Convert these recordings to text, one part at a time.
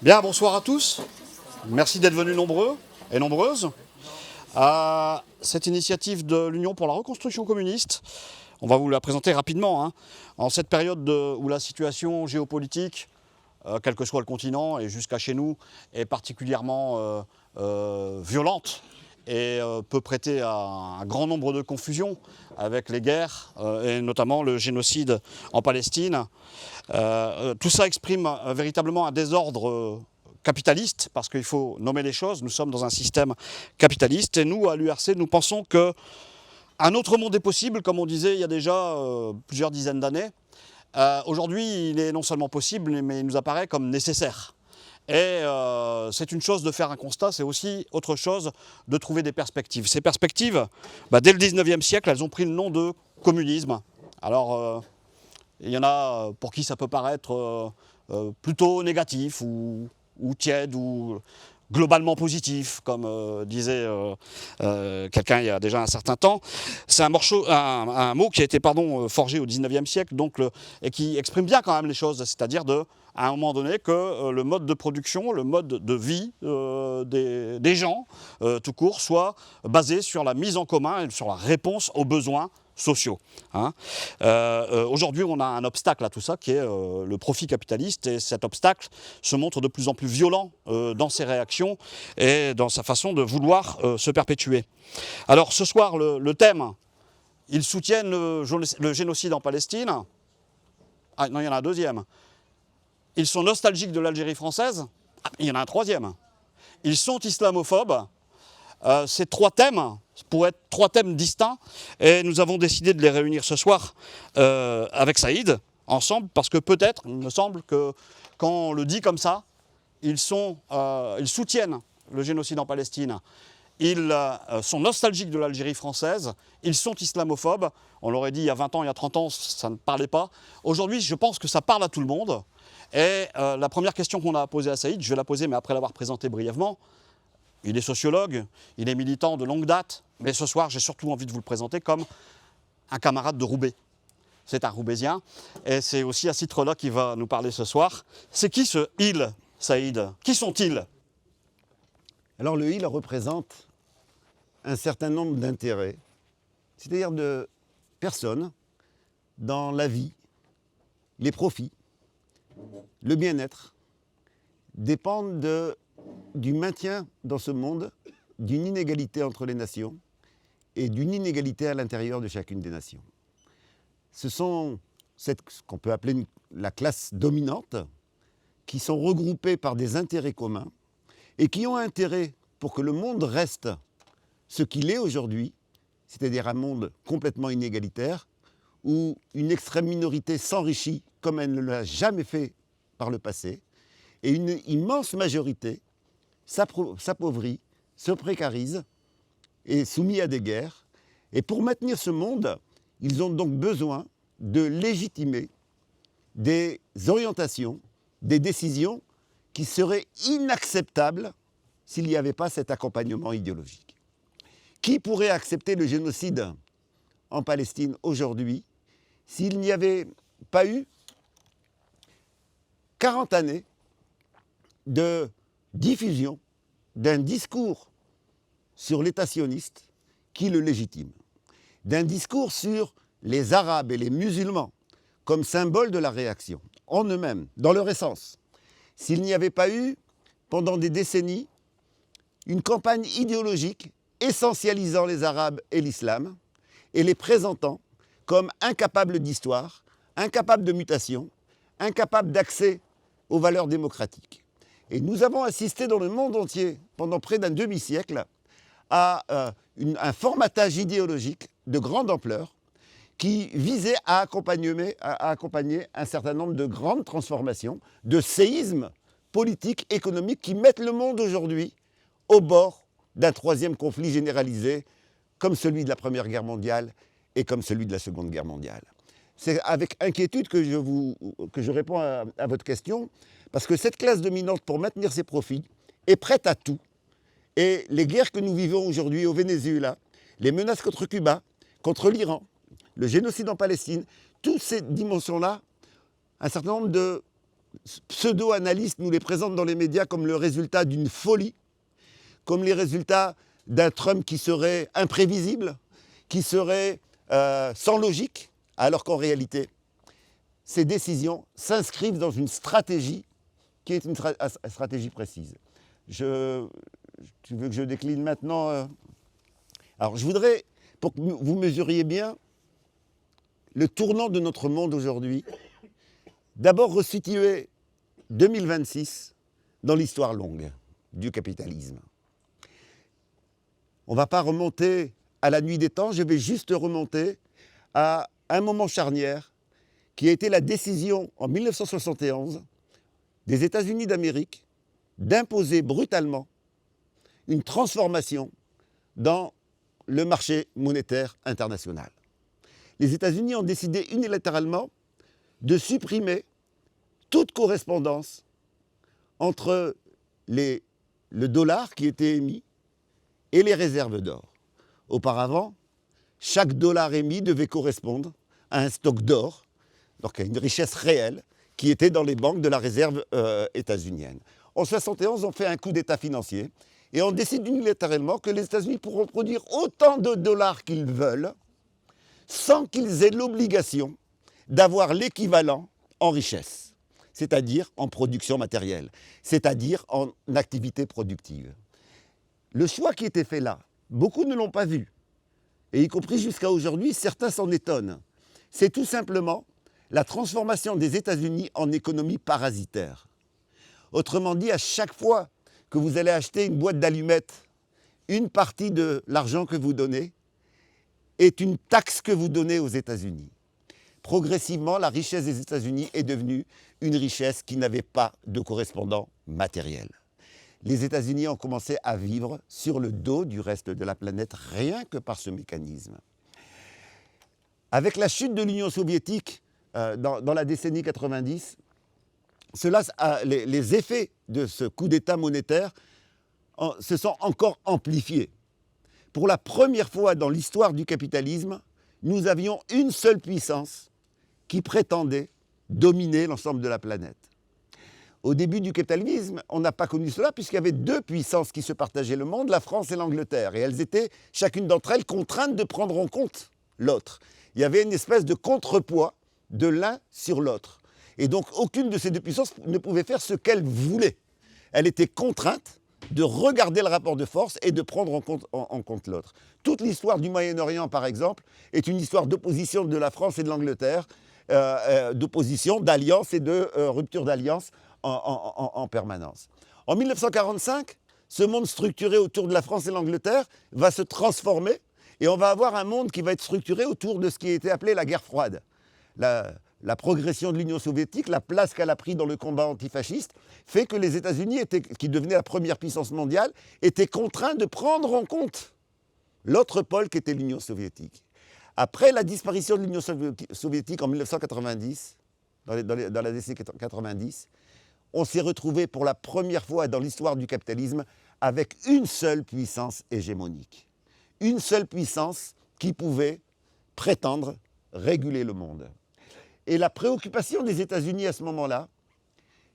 Bien, bonsoir à tous. Merci d'être venus nombreux et nombreuses à cette initiative de l'Union pour la reconstruction communiste. On va vous la présenter rapidement. En cette période où la situation géopolitique, quel que soit le continent et jusqu'à chez nous, est particulièrement violente et peut prêter à un grand nombre de confusions avec les guerres et notamment le génocide en Palestine. Tout ça exprime véritablement un désordre capitaliste, parce qu'il faut nommer les choses. Nous sommes dans un système capitaliste et nous, à l'URC, nous pensons qu'un autre monde est possible, comme on disait il y a déjà plusieurs dizaines d'années. Aujourd'hui, il est non seulement possible, mais il nous apparaît comme nécessaire. Et c'est une chose de faire un constat, c'est aussi autre chose de trouver des perspectives. Ces perspectives, dès le 19e siècle, elles ont pris le nom de communisme. Alors, il y en a pour qui ça peut paraître plutôt négatif ou tiède ou globalement positif, comme disait quelqu'un il y a déjà un certain temps. C'est un mot qui a été forgé au 19e siècle et qui exprime bien quand même les choses, c'est-à-dire à un moment donné que le mode de production, le mode de vie des gens, tout court, soit basé sur la mise en commun et sur la réponse aux besoins sociaux. Aujourd'hui, on a un obstacle à tout ça qui est le profit capitaliste, et cet obstacle se montre de plus en plus violent dans ses réactions et dans sa façon de vouloir se perpétuer. Alors ce soir, le thème, ils soutiennent le génocide en Palestine. Ah non, il y en a un deuxième. Ils sont nostalgiques de l'Algérie française. Ah, il y en a un troisième. Ils sont islamophobes. Ces trois thèmes pourraient être trois thèmes distincts, et nous avons décidé de les réunir ce soir avec Saïd, ensemble, parce que peut-être, il me semble que quand on le dit comme ça, ils soutiennent le génocide en Palestine, ils sont nostalgiques de l'Algérie française, ils sont islamophobes. On l'aurait dit il y a 20 ans, il y a 30 ans, ça ne parlait pas. Aujourd'hui, je pense que ça parle à tout le monde. Et la première question qu'on a posée à Saïd, je vais la poser, mais après l'avoir présenté brièvement. Il est sociologue, il est militant de longue date, mais ce soir, j'ai surtout envie de vous le présenter comme un camarade de Roubaix. C'est un Roubaisien, et c'est aussi à ce titre-là qu'il va nous parler ce soir. C'est qui ce « il », Saïd? Qui sont-ils? Alors le « il » représente un certain nombre d'intérêts, c'est-à-dire de personnes dans la vie, les profits, le bien-être, dépendent du maintien dans ce monde d'une inégalité entre les nations et d'une inégalité à l'intérieur de chacune des nations. Ce sont ce qu'on peut appeler la classe dominante, qui sont regroupées par des intérêts communs et qui ont intérêt pour que le monde reste ce qu'il est aujourd'hui, c'est-à-dire un monde complètement inégalitaire, où une extrême minorité s'enrichit comme elle ne l'a jamais fait par le passé, et une immense majorité s'appauvrit, se précarise, est soumise à des guerres. Et pour maintenir ce monde, ils ont donc besoin de légitimer des orientations, des décisions qui seraient inacceptables s'il n'y avait pas cet accompagnement idéologique. Qui pourrait accepter le génocide en Palestine aujourd'hui s'il n'y avait pas eu 40 années de diffusion d'un discours sur l'État sioniste qui le légitime, d'un discours sur les Arabes et les musulmans comme symbole de la réaction, en eux-mêmes, dans leur essence. S'il n'y avait pas eu, pendant des décennies, une campagne idéologique essentialisant les Arabes et l'islam et les présentant comme incapables d'histoire, incapables de mutation, incapables d'accès aux valeurs démocratiques. Et nous avons assisté dans le monde entier, pendant près d'un demi-siècle, à un formatage idéologique de grande ampleur qui visait à accompagner un certain nombre de grandes transformations, de séismes politiques, économiques qui mettent le monde aujourd'hui au bord d'un troisième conflit généralisé, comme celui de la Première Guerre mondiale et comme celui de la Seconde Guerre mondiale. C'est avec inquiétude que je réponds à votre question, parce que cette classe dominante, pour maintenir ses profits, est prête à tout. Et les guerres que nous vivons aujourd'hui au Venezuela, les menaces contre Cuba, contre l'Iran, le génocide en Palestine, toutes ces dimensions-là, un certain nombre pseudo-analystes nous les présentent dans les médias comme le résultat d'une folie, comme les résultats d'un Trump qui serait imprévisible, qui serait sans logique, alors qu'en réalité, ces décisions s'inscrivent dans une stratégie qui est une stratégie précise. Tu veux que je décline maintenant Alors, je voudrais, pour que vous mesuriez bien le tournant de notre monde aujourd'hui, d'abord resituer 2026 dans l'histoire longue du capitalisme. On ne va pas remonter à la nuit des temps, je vais juste remonter à un moment charnière qui a été la décision en 1971 des États-Unis d'Amérique d'imposer brutalement une transformation dans le marché monétaire international. Les États-Unis ont décidé unilatéralement de supprimer toute correspondance entre le dollar qui était émis et les réserves d'or. Auparavant, chaque dollar émis devait correspondre à un stock d'or, donc à une richesse réelle, qui était dans les banques de la réserve états-unienne. En 1971, on fait un coup d'État financier et on décide unilatéralement que les États-Unis pourront produire autant de dollars qu'ils veulent sans qu'ils aient l'obligation d'avoir l'équivalent en richesse, c'est-à-dire en production matérielle, c'est-à-dire en activité productive. Le choix qui était fait là, beaucoup ne l'ont pas vu, et y compris jusqu'à aujourd'hui, certains s'en étonnent. C'est tout simplement la transformation des États-Unis en économie parasitaire. Autrement dit, à chaque fois que vous allez acheter une boîte d'allumettes, une partie de l'argent que vous donnez est une taxe que vous donnez aux États-Unis. Progressivement, la richesse des États-Unis est devenue une richesse qui n'avait pas de correspondant matériel. Les États-Unis ont commencé à vivre sur le dos du reste de la planète, rien que par ce mécanisme. Avec la chute de l'Union soviétique dans la décennie 90, les effets de ce coup d'État monétaire se sont encore amplifiés. Pour la première fois dans l'histoire du capitalisme, nous avions une seule puissance qui prétendait dominer l'ensemble de la planète. Au début du capitalisme, on n'a pas connu cela puisqu'il y avait deux puissances qui se partageaient le monde, la France et l'Angleterre. Et elles étaient, chacune d'entre elles, contraintes de prendre en compte l'autre. Il y avait une espèce de contrepoids de l'un sur l'autre. Et donc, aucune de ces deux puissances ne pouvait faire ce qu'elle voulait. Elle était contrainte de regarder le rapport de force et de prendre en compte l'autre. Toute l'histoire du Moyen-Orient, par exemple, est une histoire d'opposition de la France et de l'Angleterre, d'opposition, d'alliance et de rupture d'alliance en permanence. En 1945, ce monde structuré autour de la France et l'Angleterre va se transformer et on va avoir un monde qui va être structuré autour de ce qui a été appelé la guerre froide. La progression de l'Union soviétique, la place qu'elle a prise dans le combat antifasciste, fait que les États-Unis, qui devenaient la première puissance mondiale, étaient contraints de prendre en compte l'autre pôle qu'était l'Union soviétique. Après la disparition de l'Union soviétique en 1990, dans la décennie 90, on s'est retrouvé pour la première fois dans l'histoire du capitalisme avec une seule puissance hégémonique. Une seule puissance qui pouvait prétendre réguler le monde. Et la préoccupation des États-Unis à ce moment-là,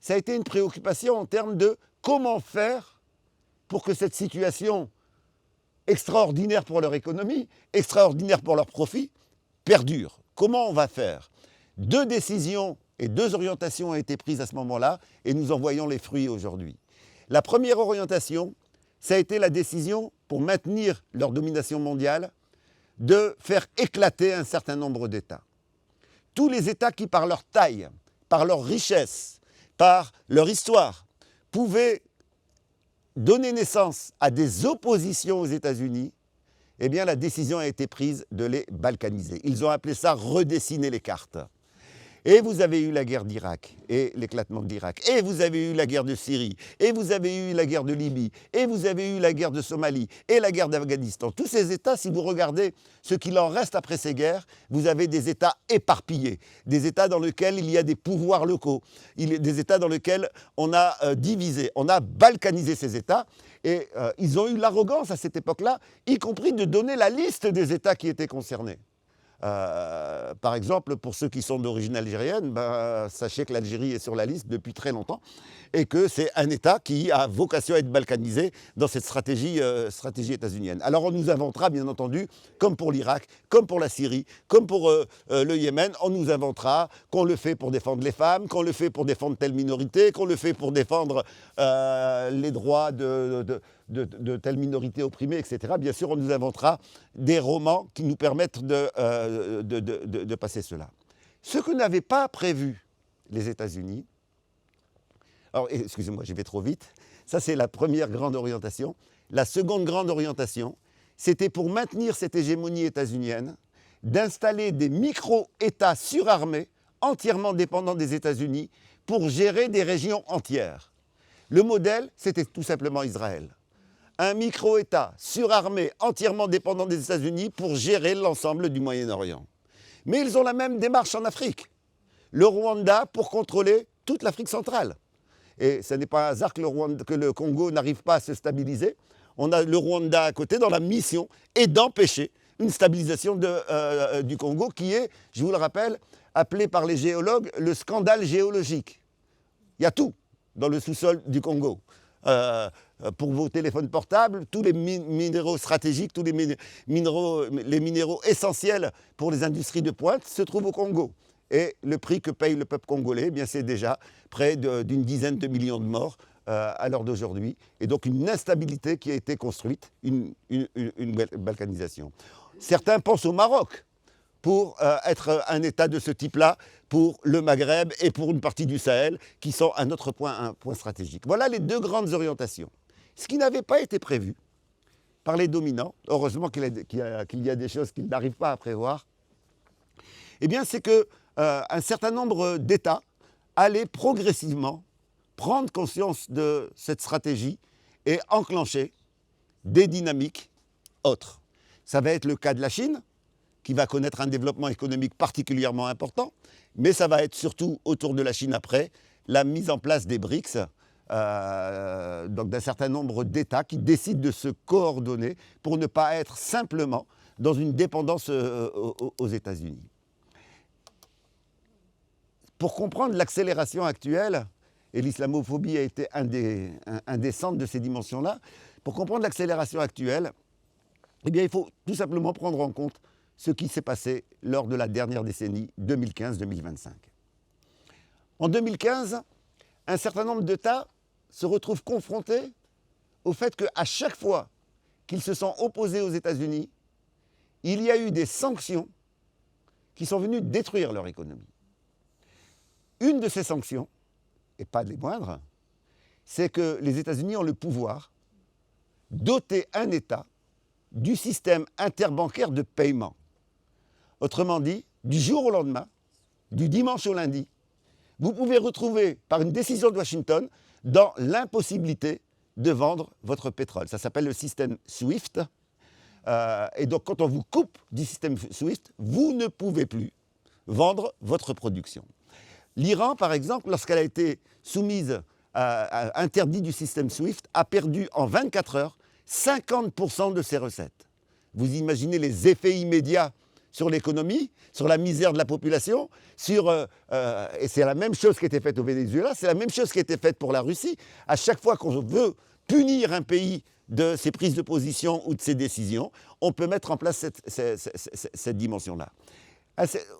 ça a été une préoccupation en termes de comment faire pour que cette situation extraordinaire pour leur économie, extraordinaire pour leurs profits, perdure. Comment on va faire? Deux décisions et deux orientations ont été prises à ce moment-là et nous en voyons les fruits aujourd'hui. La première orientation, ça a été la décision, pour maintenir leur domination mondiale, de faire éclater un certain nombre d'États. Tous les États qui, par leur taille, par leur richesse, par leur histoire, pouvaient donner naissance à des oppositions aux États-Unis, eh bien la décision a été prise de les balkaniser. Ils ont appelé ça redessiner les cartes. Et vous avez eu la guerre d'Irak et l'éclatement de l'Irak. Et vous avez eu la guerre de Syrie. Et vous avez eu la guerre de Libye. Et vous avez eu la guerre de Somalie. Et la guerre d'Afghanistan. Tous ces États, si vous regardez ce qu'il en reste après ces guerres, vous avez des États éparpillés. Des États dans lesquels il y a des pouvoirs locaux. Des États dans lesquels on a divisé, on a balkanisé ces États. Et ils ont eu l'arrogance à cette époque-là, y compris de donner la liste des États qui étaient concernés. Par exemple, pour ceux qui sont d'origine algérienne, sachez que l'Algérie est sur la liste depuis très longtemps et que c'est un État qui a vocation à être balkanisé dans cette stratégie états-unienne. Alors on nous inventera, bien entendu, comme pour l'Irak, comme pour la Syrie, comme pour le Yémen, on nous inventera qu'on le fait pour défendre les femmes, qu'on le fait pour défendre telle minorité, qu'on le fait pour défendre les droits de telle minorité opprimée, etc. Bien sûr, on nous inventera des romans qui nous permettent de passer cela. Ce que n'avaient pas prévu les États-Unis, alors excusez-moi, j'y vais trop vite, ça c'est la première grande orientation. La seconde grande orientation, c'était pour maintenir cette hégémonie états-unienne, d'installer des micro-États surarmés, entièrement dépendants des États-Unis, pour gérer des régions entières. Le modèle, c'était tout simplement Israël. Un micro-État surarmé, entièrement dépendant des États-Unis pour gérer l'ensemble du Moyen-Orient. Mais ils ont la même démarche en Afrique. Le Rwanda pour contrôler toute l'Afrique centrale. Et ce n'est pas un hasard que le Congo n'arrive pas à se stabiliser. On a le Rwanda à côté dans la mission et d'empêcher une stabilisation du Congo qui est, je vous le rappelle, appelé par les géologues le scandale géologique. Il y a tout dans le sous-sol du Congo. Pour vos téléphones portables, tous les minéraux stratégiques, tous les minéraux essentiels pour les industries de pointe se trouvent au Congo. Et le prix que paye le peuple congolais, eh bien, c'est déjà près d'une dizaine de millions de morts à l'heure d'aujourd'hui. Et donc une instabilité qui a été construite, une balkanisation. Certains pensent au Maroc pour être un État de ce type-là, pour le Maghreb et pour une partie du Sahel, qui sont un autre point, un point stratégique. Voilà les deux grandes orientations. Ce qui n'avait pas été prévu par les dominants, heureusement qu'il y a des choses qu'ils n'arrivent pas à prévoir, eh bien c'est qu'un certain nombre d'États allaient progressivement prendre conscience de cette stratégie et enclencher des dynamiques autres. Ça va être le cas de la Chine, qui va connaître un développement économique particulièrement important, mais ça va être surtout autour de la Chine après, la mise en place des BRICS, donc d'un certain nombre d'États qui décident de se coordonner pour ne pas être simplement dans une dépendance aux États-Unis. Pour comprendre l'accélération actuelle, et l'islamophobie a été un des centres de ces dimensions-là, pour comprendre l'accélération actuelle, eh bien, il faut tout simplement prendre en compte ce qui s'est passé lors de la dernière décennie 2015-2025. En 2015, un certain nombre d'États se retrouvent confrontés au fait qu'à chaque fois qu'ils se sont opposés aux États-Unis, il y a eu des sanctions qui sont venues détruire leur économie. Une de ces sanctions, et pas des moindres, c'est que les États-Unis ont le pouvoir doter un État du système interbancaire de paiement. Autrement dit, du jour au lendemain, du dimanche au lundi, vous pouvez retrouver, par une décision de Washington, dans l'impossibilité de vendre votre pétrole. Ça s'appelle le système SWIFT. Et donc, quand on vous coupe du système SWIFT, vous ne pouvez plus vendre votre production. L'Iran, par exemple, lorsqu'elle a été soumise interdit du système SWIFT, a perdu en 24 heures 50% de ses recettes. Vous imaginez les effets immédiats sur l'économie, sur la misère de la population, et c'est la même chose qui a été faite au Venezuela, c'est la même chose qui a été faite pour la Russie. À chaque fois qu'on veut punir un pays de ses prises de position ou de ses décisions, on peut mettre en place cette dimension-là.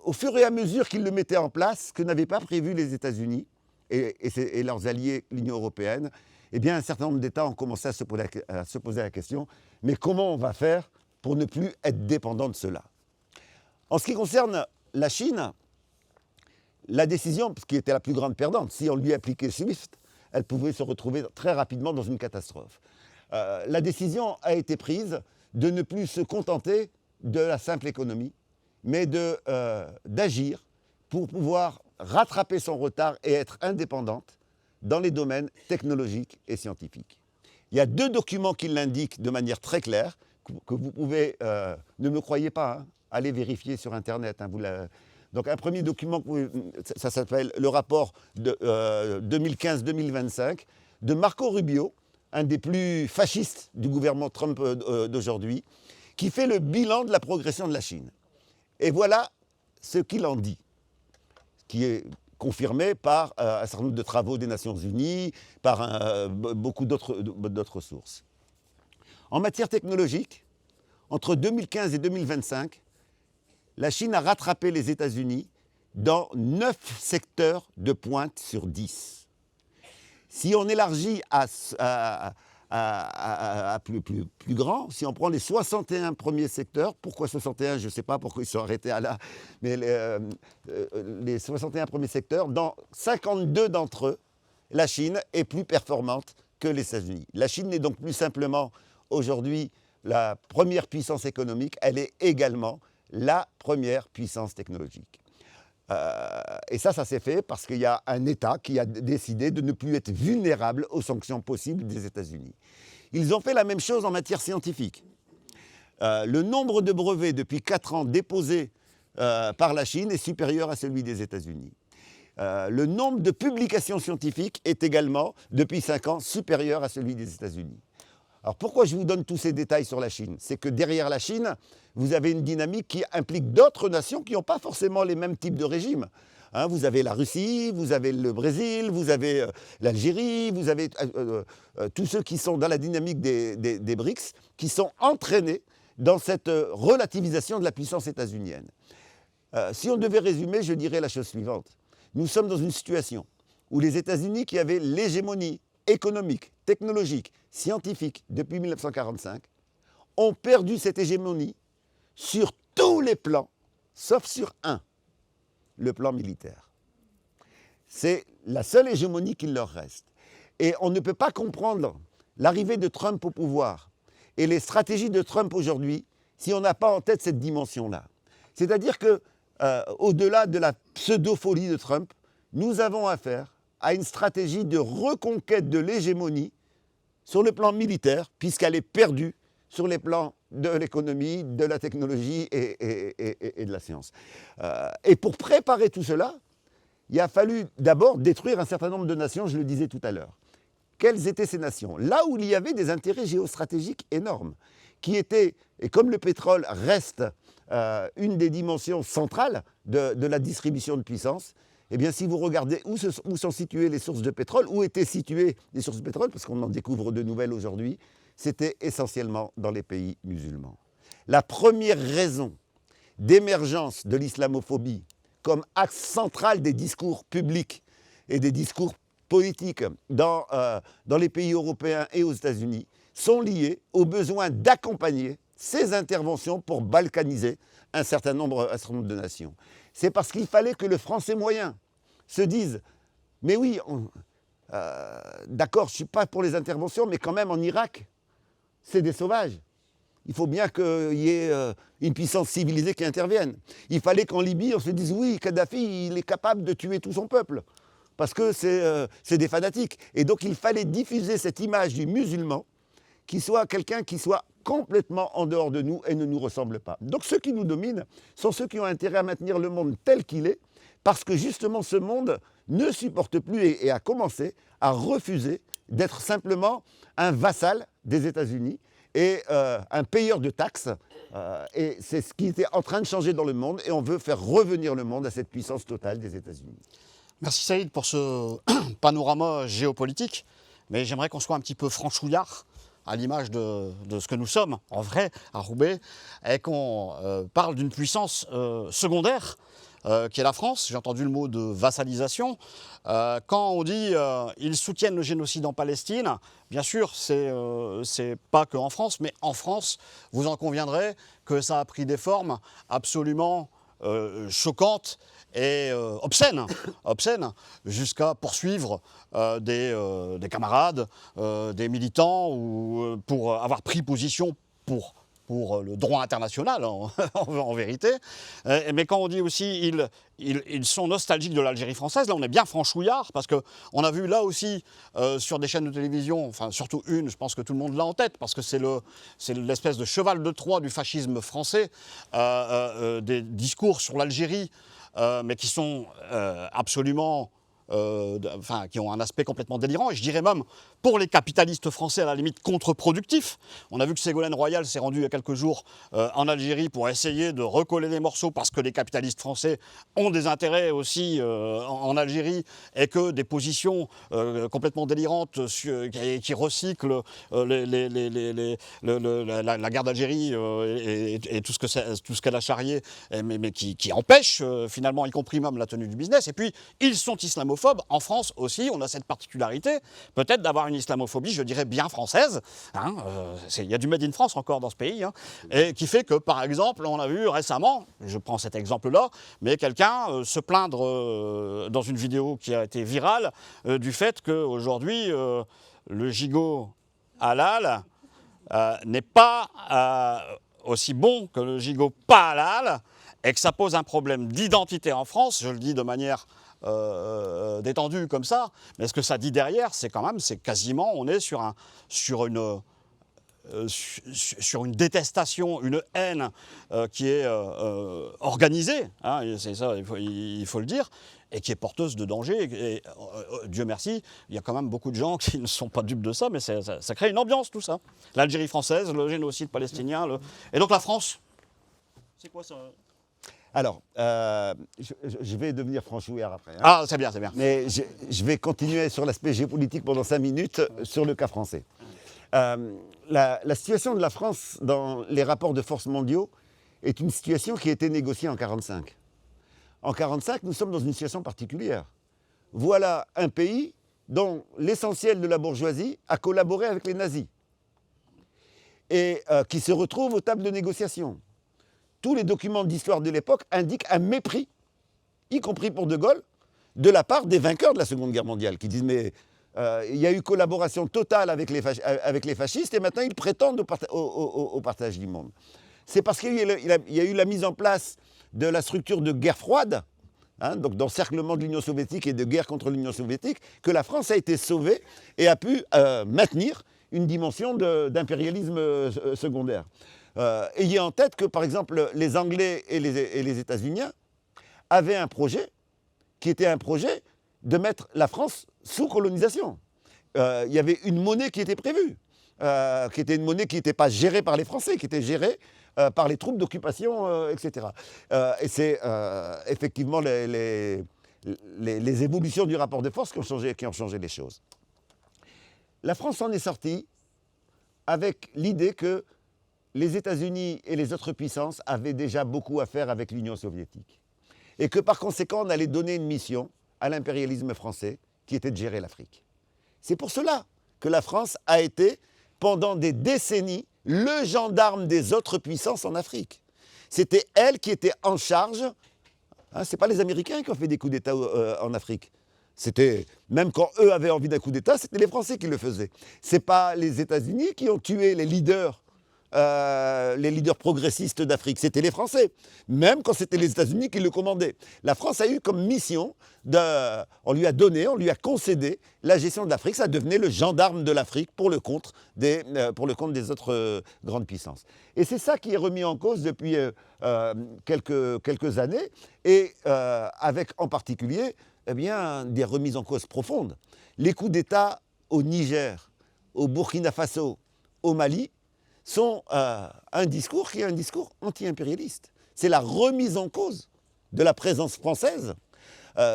Au fur et à mesure qu'ils le mettaient en place, ce que n'avaient pas prévu les États-Unis et leurs alliés, l'Union européenne, eh bien, un certain nombre d'États ont commencé à se poser la question, mais comment on va faire pour ne plus être dépendant de cela ? En ce qui concerne la Chine, la décision, qui était la plus grande perdante, si on lui appliquait SWIFT, elle pouvait se retrouver très rapidement dans une catastrophe. La décision a été prise de ne plus se contenter de la simple économie, mais d'agir pour pouvoir rattraper son retard et être indépendante dans les domaines technologiques et scientifiques. Il y a deux documents qui l'indiquent de manière très claire, que vous pouvez, ne me croyez pas, hein, allez vérifier sur Internet. Hein, donc un premier document, ça s'appelle le rapport de 2015-2025 de Marco Rubio, un des plus fascistes du gouvernement Trump d'aujourd'hui, qui fait le bilan de la progression de la Chine. Et voilà ce qu'il en dit, qui est confirmé par un certain nombre de travaux des Nations Unies, par beaucoup d'autres sources. En matière technologique, entre 2015 et 2025, la Chine a rattrapé les États-Unis dans 9 secteurs de pointe sur 10. Si on élargit à plus grand, si on prend les 61 premiers secteurs, pourquoi 61, je ne sais pas pourquoi ils sont arrêtés à là, mais les 61 premiers secteurs, dans 52 d'entre eux, la Chine est plus performante que les États-Unis. La Chine n'est donc plus simplement aujourd'hui la première puissance économique, elle est également la première puissance technologique. Et ça s'est fait parce qu'il y a un État qui a décidé de ne plus être vulnérable aux sanctions possibles des États-Unis. Ils ont fait la même chose en matière scientifique. Le nombre de brevets depuis 4 ans déposés par la Chine est supérieur à celui des États-Unis. Le nombre de publications scientifiques est également, depuis 5 ans, supérieur à celui des États-Unis. Alors pourquoi je vous donne tous ces détails sur la Chine? C'est que derrière la Chine, vous avez une dynamique qui implique d'autres nations qui n'ont pas forcément les mêmes types de régimes. Hein, vous avez la Russie, vous avez le Brésil, vous avez l'Algérie, vous avez tous ceux qui sont dans la dynamique des BRICS, qui sont entraînés dans cette relativisation de la puissance états-unienne. Si on devait résumer, je dirais la chose suivante. Nous sommes dans une situation où les États-Unis, qui avaient l'hégémonie économique, technologique, scientifique depuis 1945, ont perdu cette hégémonie sur tous les plans, sauf sur un, le plan militaire. C'est la seule hégémonie qu'il leur reste. Et on ne peut pas comprendre l'arrivée de Trump au pouvoir et les stratégies de Trump aujourd'hui si on n'a pas en tête cette dimension-là. C'est-à-dire que, au-delà de la pseudo-folie de Trump, nous avons affaire à une stratégie de reconquête de l'hégémonie sur le plan militaire, puisqu'elle est perdue sur les plans de l'économie, de la technologie et de la science. Et pour préparer tout cela, il a fallu d'abord détruire un certain nombre de nations, je le disais tout à l'heure. Quelles étaient ces nations? Là où il y avait des intérêts géostratégiques énormes, qui étaient, et comme le pétrole reste une des dimensions centrales de la distribution de puissance, eh bien, si vous regardez où sont situées les sources de pétrole, où étaient situées les sources de pétrole, parce qu'on en découvre de nouvelles aujourd'hui, c'était essentiellement dans les pays musulmans. La première raison d'émergence de l'islamophobie comme axe central des discours publics et des discours politiques dans les pays européens et aux États-Unis sont liées au besoin d'accompagner ces interventions pour balkaniser un certain nombre de nations. C'est parce qu'il fallait que le Français moyen se dise « Mais oui, d'accord, je ne suis pas pour les interventions, mais quand même en Irak, c'est des sauvages. Il faut bien qu'il y ait une puissance civilisée qui intervienne. Il fallait qu'en Libye, on se dise « Oui, Kadhafi, il est capable de tuer tout son peuple, parce que c'est des fanatiques. » Et donc il fallait diffuser cette image du musulman qui soit quelqu'un qui soit complètement en dehors de nous et ne nous ressemble pas. Donc ceux qui nous dominent sont ceux qui ont intérêt à maintenir le monde tel qu'il est, parce que justement ce monde ne supporte plus et a commencé à refuser d'être simplement un vassal des États-Unis et un payeur de taxes. Et c'est ce qui était en train de changer dans le monde, et on veut faire revenir le monde à cette puissance totale des États-Unis. Merci Saïd pour ce panorama géopolitique, mais j'aimerais qu'on soit un petit peu franchouillard à l'image de ce que nous sommes, en vrai, à Roubaix, et qu'on parle d'une puissance secondaire, qui est la France. J'ai entendu le mot de vassalisation. Quand on dit ils soutiennent le génocide en Palestine, bien sûr, c'est pas qu'en France, mais en France, vous en conviendrez que ça a pris des formes absolument choquantes et obscènes, jusqu'à poursuivre des camarades, des militants, ou pour avoir pris position pour le droit international, en vérité. Mais quand on dit aussi ils sont nostalgiques de l'Algérie française, là on est bien franchouillard, parce qu'on a vu là aussi sur des chaînes de télévision, enfin surtout une, je pense que tout le monde l'a en tête, parce que c'est l'espèce de cheval de Troie du fascisme français, des discours sur l'Algérie, mais qui sont absolument... qui ont un aspect complètement délirant, et je dirais même pour les capitalistes français à la limite contre-productif. On a vu que Ségolène Royal s'est rendu il y a quelques jours en Algérie pour essayer de recoller les morceaux parce que les capitalistes français ont des intérêts aussi en Algérie et que des positions complètement délirantes qui recyclent la guerre d'Algérie et tout ce qu'elle a charrié, mais qui empêchent finalement, y compris même la tenue du business. Et puis, ils sont islamophobes. En France aussi, on a cette particularité, peut-être d'avoir une islamophobie, je dirais, bien française. Hein, il y a du Made in France encore dans ce pays. Hein, et qui fait que, par exemple, on a vu récemment, je prends cet exemple-là, mais quelqu'un se plaindre dans une vidéo qui a été virale du fait qu'aujourd'hui, le gigot halal n'est pas aussi bon que le gigot pas halal et que ça pose un problème d'identité en France, je le dis de manière détendue comme ça, mais ce que ça dit derrière, c'est quand même, c'est quasiment, on est sur une détestation, une haine qui est organisée, hein, c'est ça, il faut le dire, et qui est porteuse de danger. Et Dieu merci, il y a quand même beaucoup de gens qui ne sont pas dupes de ça, mais ça crée une ambiance tout ça. L'Algérie française, le génocide palestinien, et donc la France. C'est quoi ça? Alors, je vais devenir franchouillard après. Hein. Ah, c'est bien, c'est bien. Mais je vais continuer sur l'aspect géopolitique pendant 5 minutes sur le cas français. La situation de la France dans les rapports de force mondiaux est une situation qui a été négociée en 1945. En 1945, nous sommes dans une situation particulière. Voilà un pays dont l'essentiel de la bourgeoisie a collaboré avec les nazis et qui se retrouve aux tables de négociation. Tous les documents d'histoire de l'époque indiquent un mépris, y compris pour De Gaulle, de la part des vainqueurs de la Seconde Guerre mondiale, qui disent mais il y a eu collaboration totale avec les fascistes et maintenant ils prétendent au partage du monde. C'est parce qu'il y a eu la mise en place de la structure de guerre froide, hein, donc d'encerclement de l'Union soviétique et de guerre contre l'Union soviétique, que la France a été sauvée et a pu maintenir une dimension d'impérialisme secondaire. Ayez en tête que, par exemple, les Anglais et les États-Unis avaient un projet qui était un projet de mettre la France sous colonisation. Il y avait une monnaie qui était prévue, qui était une monnaie qui n'était pas gérée par les Français, qui était gérée par les troupes d'occupation, etc. Et c'est effectivement les évolutions du rapport de force qui ont changé les choses. La France en est sortie avec l'idée que les États-Unis et les autres puissances avaient déjà beaucoup à faire avec l'Union soviétique. Et que par conséquent, on allait donner une mission à l'impérialisme français qui était de gérer l'Afrique. C'est pour cela que la France a été, pendant des décennies, le gendarme des autres puissances en Afrique. C'était elle qui était en charge. Hein, ce n'est pas les Américains qui ont fait des coups d'État en Afrique. C'était, même quand eux avaient envie d'un coup d'État, c'était les Français qui le faisaient. Ce n'est pas les États-Unis qui ont tué les leaders progressistes d'Afrique, c'était les Français, même quand c'était les États-Unis qui le commandaient. La France a eu comme mission, on lui a concédé la gestion de l'Afrique, ça devenait le gendarme de l'Afrique pour le compte des autres grandes puissances. Et c'est ça qui est remis en cause depuis quelques années, et avec en particulier des remises en cause profondes. Les coups d'État au Niger, au Burkina Faso, au Mali, sont un discours qui est un discours anti-impérialiste. C'est la remise en cause de la présence française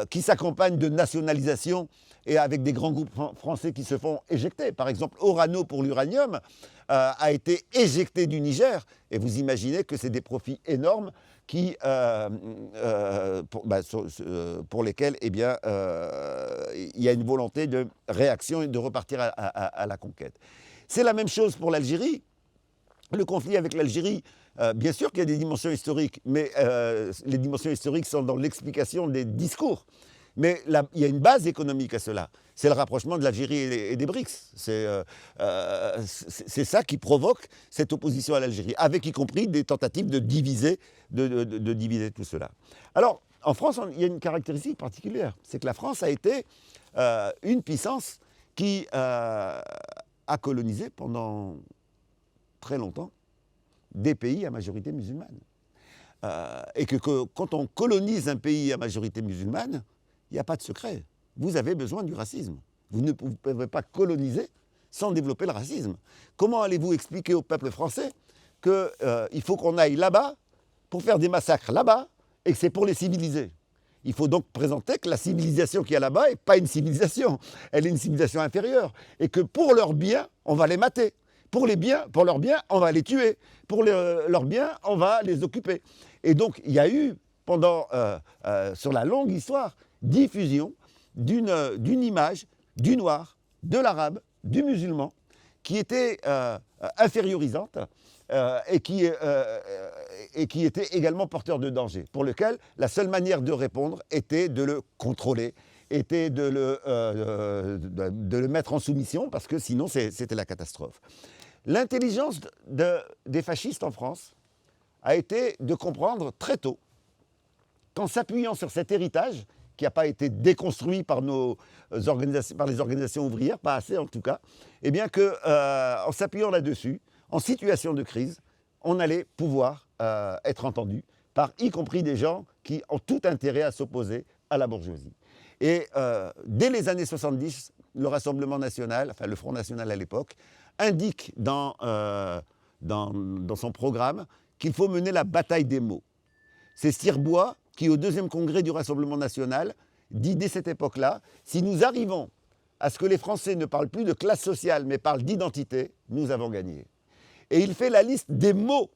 qui s'accompagne de nationalisation et avec des grands groupes français qui se font éjecter. Par exemple, Orano pour l'uranium a été éjecté du Niger et vous imaginez que c'est des profits énormes pour lesquels il y a une volonté de réaction et de repartir à la conquête. C'est la même chose pour l'Algérie. Le conflit avec l'Algérie, bien sûr qu'il y a des dimensions historiques, mais les dimensions historiques sont dans l'explication des discours. Mais il y a une base économique à cela. C'est le rapprochement de l'Algérie et des BRICS. C'est ça qui provoque cette opposition à l'Algérie, avec y compris des tentatives de diviser tout cela. Alors, en France, il y a une caractéristique particulière. C'est que la France a été une puissance qui a colonisé pendant très longtemps des pays à majorité musulmane. Et que quand on colonise un pays à majorité musulmane, il n'y a pas de secret. Vous avez besoin du racisme. Vous ne pouvez pas coloniser sans développer le racisme. Comment allez-vous expliquer au peuple français qu'il faut qu'on aille là-bas pour faire des massacres là-bas et que c'est pour les civiliser? Il faut donc présenter que la civilisation qu'il y a là-bas n'est pas une civilisation. Elle est une civilisation inférieure. Et que pour leurs biens, on va les mater. Pour leurs biens, on va les tuer. Pour leurs biens, on va les occuper. Et donc, il y a eu, sur la longue histoire, diffusion d'une image du noir, de l'arabe, du musulman, qui était infériorisante et qui était également porteur de danger, pour lequel la seule manière de répondre était de le contrôler, était de le mettre en soumission, parce que sinon c'était la catastrophe. L'intelligence des fascistes en France a été de comprendre très tôt qu'en s'appuyant sur cet héritage, qui n'a pas été déconstruit par les organisations ouvrières, pas assez en tout cas, eh bien qu'en s'appuyant là-dessus, en situation de crise, on allait pouvoir être entendu par y compris des gens qui ont tout intérêt à s'opposer à la bourgeoisie. Et dès les années 70, le Rassemblement national, enfin le Front national à l'époque, indique dans son programme qu'il faut mener la bataille des mots. C'est Stirbois qui, au deuxième congrès du Rassemblement national, dit dès cette époque-là, si nous arrivons à ce que les Français ne parlent plus de classe sociale, mais parlent d'identité, nous avons gagné. Et il fait la liste des mots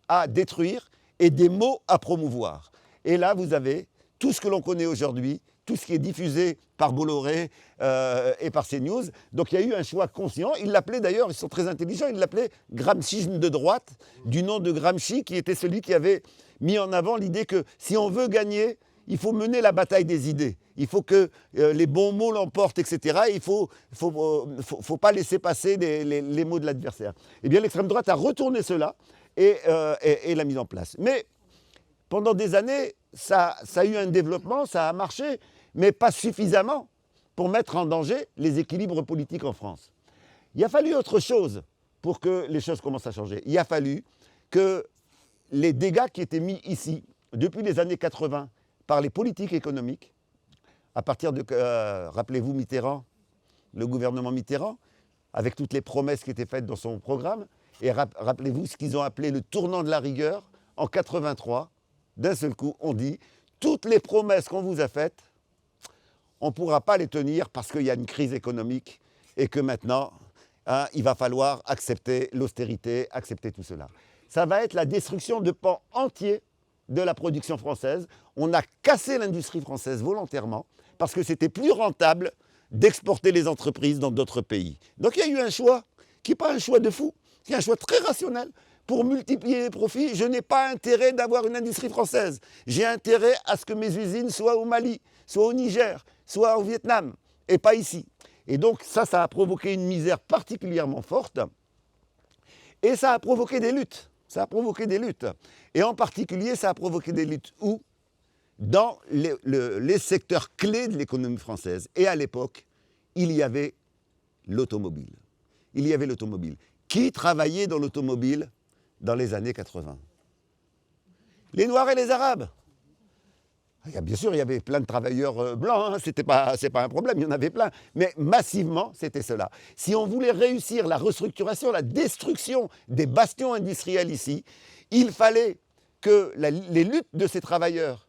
à détruire et des mots à promouvoir. Et là, vous avez tout ce que l'on connaît aujourd'hui, tout ce qui est diffusé par Bolloré et par CNews. Donc il y a eu un choix conscient. Ils l'appelaient d'ailleurs, ils sont très intelligents, ils l'appelaient gramscisme de droite, du nom de Gramsci, qui était celui qui avait mis en avant l'idée que si on veut gagner, il faut mener la bataille des idées. Il faut que les bons mots l'emportent, etc. Et il ne faut pas laisser passer les mots de l'adversaire. Eh bien, l'extrême droite a retourné cela et l'a mis en place. Mais pendant des années, ça a eu un développement, ça a marché, mais pas suffisamment pour mettre en danger les équilibres politiques en France. Il a fallu autre chose pour que les choses commencent à changer. Il a fallu que les dégâts qui étaient mis ici, depuis les années 80, par les politiques économiques, à partir de, rappelez-vous Mitterrand, le gouvernement Mitterrand, avec toutes les promesses qui étaient faites dans son programme, et rappelez-vous ce qu'ils ont appelé le tournant de la rigueur, en 83, d'un seul coup, on dit, toutes les promesses qu'on vous a faites, on ne pourra pas les tenir parce qu'il y a une crise économique et que maintenant, il va falloir accepter l'austérité, accepter tout cela. Ça va être la destruction de pans entiers de la production française. On a cassé l'industrie française volontairement parce que c'était plus rentable d'exporter les entreprises dans d'autres pays. Donc il y a eu un choix qui n'est pas un choix de fou, c'est un choix très rationnel. Pour multiplier les profits, je n'ai pas intérêt d'avoir une industrie française. J'ai intérêt à ce que mes usines soient au Mali, soient au Niger, soient au Vietnam, et pas ici. Et donc ça a provoqué une misère particulièrement forte, et ça a provoqué des luttes. Ça a provoqué des luttes. Et en particulier, ça a provoqué des luttes où? Dans les secteurs clés de l'économie française. Et à l'époque, il y avait l'automobile. Il y avait l'automobile. Qui travaillait dans l'automobile dans les années 80? Les Noirs et les Arabes. Bien sûr, il y avait plein de travailleurs blancs, c'est pas un problème, il y en avait plein. Mais massivement, c'était cela. Si on voulait réussir la restructuration, la destruction des bastions industriels ici, il fallait que les luttes de ces travailleurs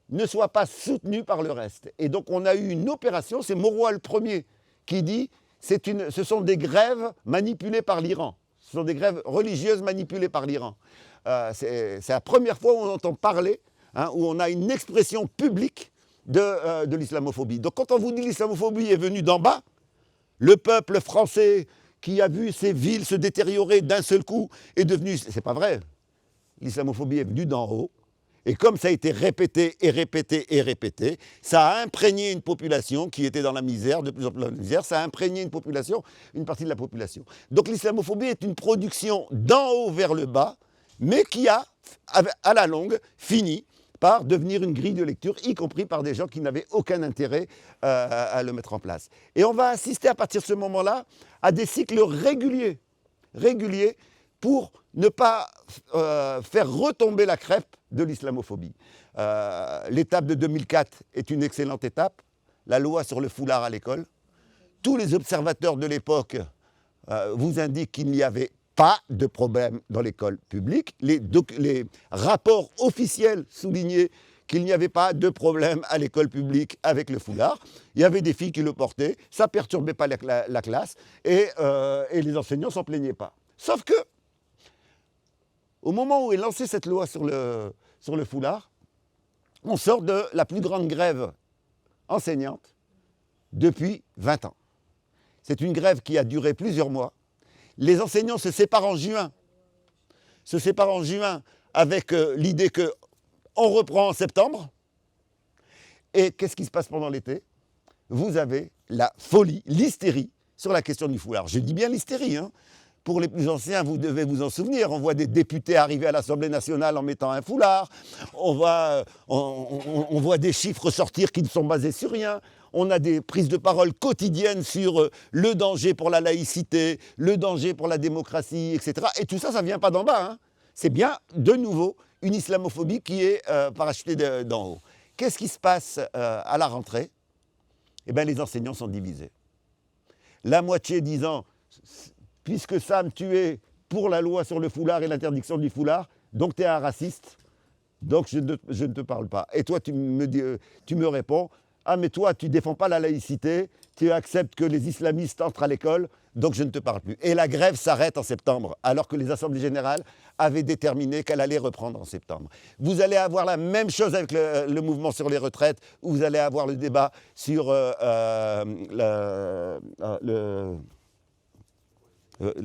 ne soient pas soutenues par le reste. Et donc on a eu une opération, c'est Mauroy le premier qui dit ce sont des grèves manipulées par l'Iran. Ce sont des grèves religieuses manipulées par l'Iran. C'est la première fois où on entend parler, où on a une expression publique de l'islamophobie. Donc quand on vous dit l'islamophobie est venue d'en bas, le peuple français qui a vu ses villes se détériorer d'un seul coup est devenu... C'est pas vrai. L'islamophobie est venue d'en haut. Et comme ça a été répété et répété et répété, ça a imprégné une population qui était dans la misère, de plus en plus dans la misère, ça a imprégné une partie de la population. Donc l'islamophobie est une production d'en haut vers le bas, mais qui a, à la longue, fini par devenir une grille de lecture, y compris par des gens qui n'avaient aucun intérêt à le mettre en place. Et on va assister à partir de ce moment-là à des cycles réguliers pour ne pas faire retomber la crêpe de l'islamophobie. L'étape de 2004 est une excellente étape, la loi sur le foulard à l'école, tous les observateurs de l'époque vous indiquent qu'il n'y avait pas de problème dans l'école publique. Les rapports officiels soulignaient qu'il n'y avait pas de problème à l'école publique avec le foulard. Il y avait des filles qui le portaient, ça ne perturbait pas la classe, et les enseignants ne s'en plaignaient pas. Sauf que, au moment où est lancée cette loi sur le foulard, on sort de la plus grande grève enseignante depuis 20 ans. C'est une grève qui a duré plusieurs mois. Les enseignants se séparent en juin. Avec l'idée qu'on reprend en septembre. Et qu'est-ce qui se passe pendant l'été? Vous avez la folie, l'hystérie sur la question du foulard. Je dis bien l'hystérie, hein. Pour les plus anciens, vous devez vous en souvenir. On voit des députés arriver à l'Assemblée nationale en mettant un foulard. On voit des chiffres sortir qui ne sont basés sur rien. On a des prises de parole quotidiennes sur le danger pour la laïcité, le danger pour la démocratie, etc. Et tout ça, ça ne vient pas d'en bas, hein. C'est bien, de nouveau, une islamophobie qui est parachutée d'en haut. Qu'est-ce qui se passe à la rentrée? Eh bien, les enseignants sont divisés. La moitié disant... Puisque Sam, tu es pour la loi sur le foulard et l'interdiction du foulard, donc tu es un raciste, donc je ne te parle pas. Et toi, tu me réponds, ah mais toi, tu ne défends pas la laïcité, tu acceptes que les islamistes entrent à l'école, donc je ne te parle plus. Et la grève s'arrête en septembre, alors que les assemblées générales avaient déterminé qu'elle allait reprendre en septembre. Vous allez avoir la même chose avec le mouvement sur les retraites, où vous allez avoir le débat sur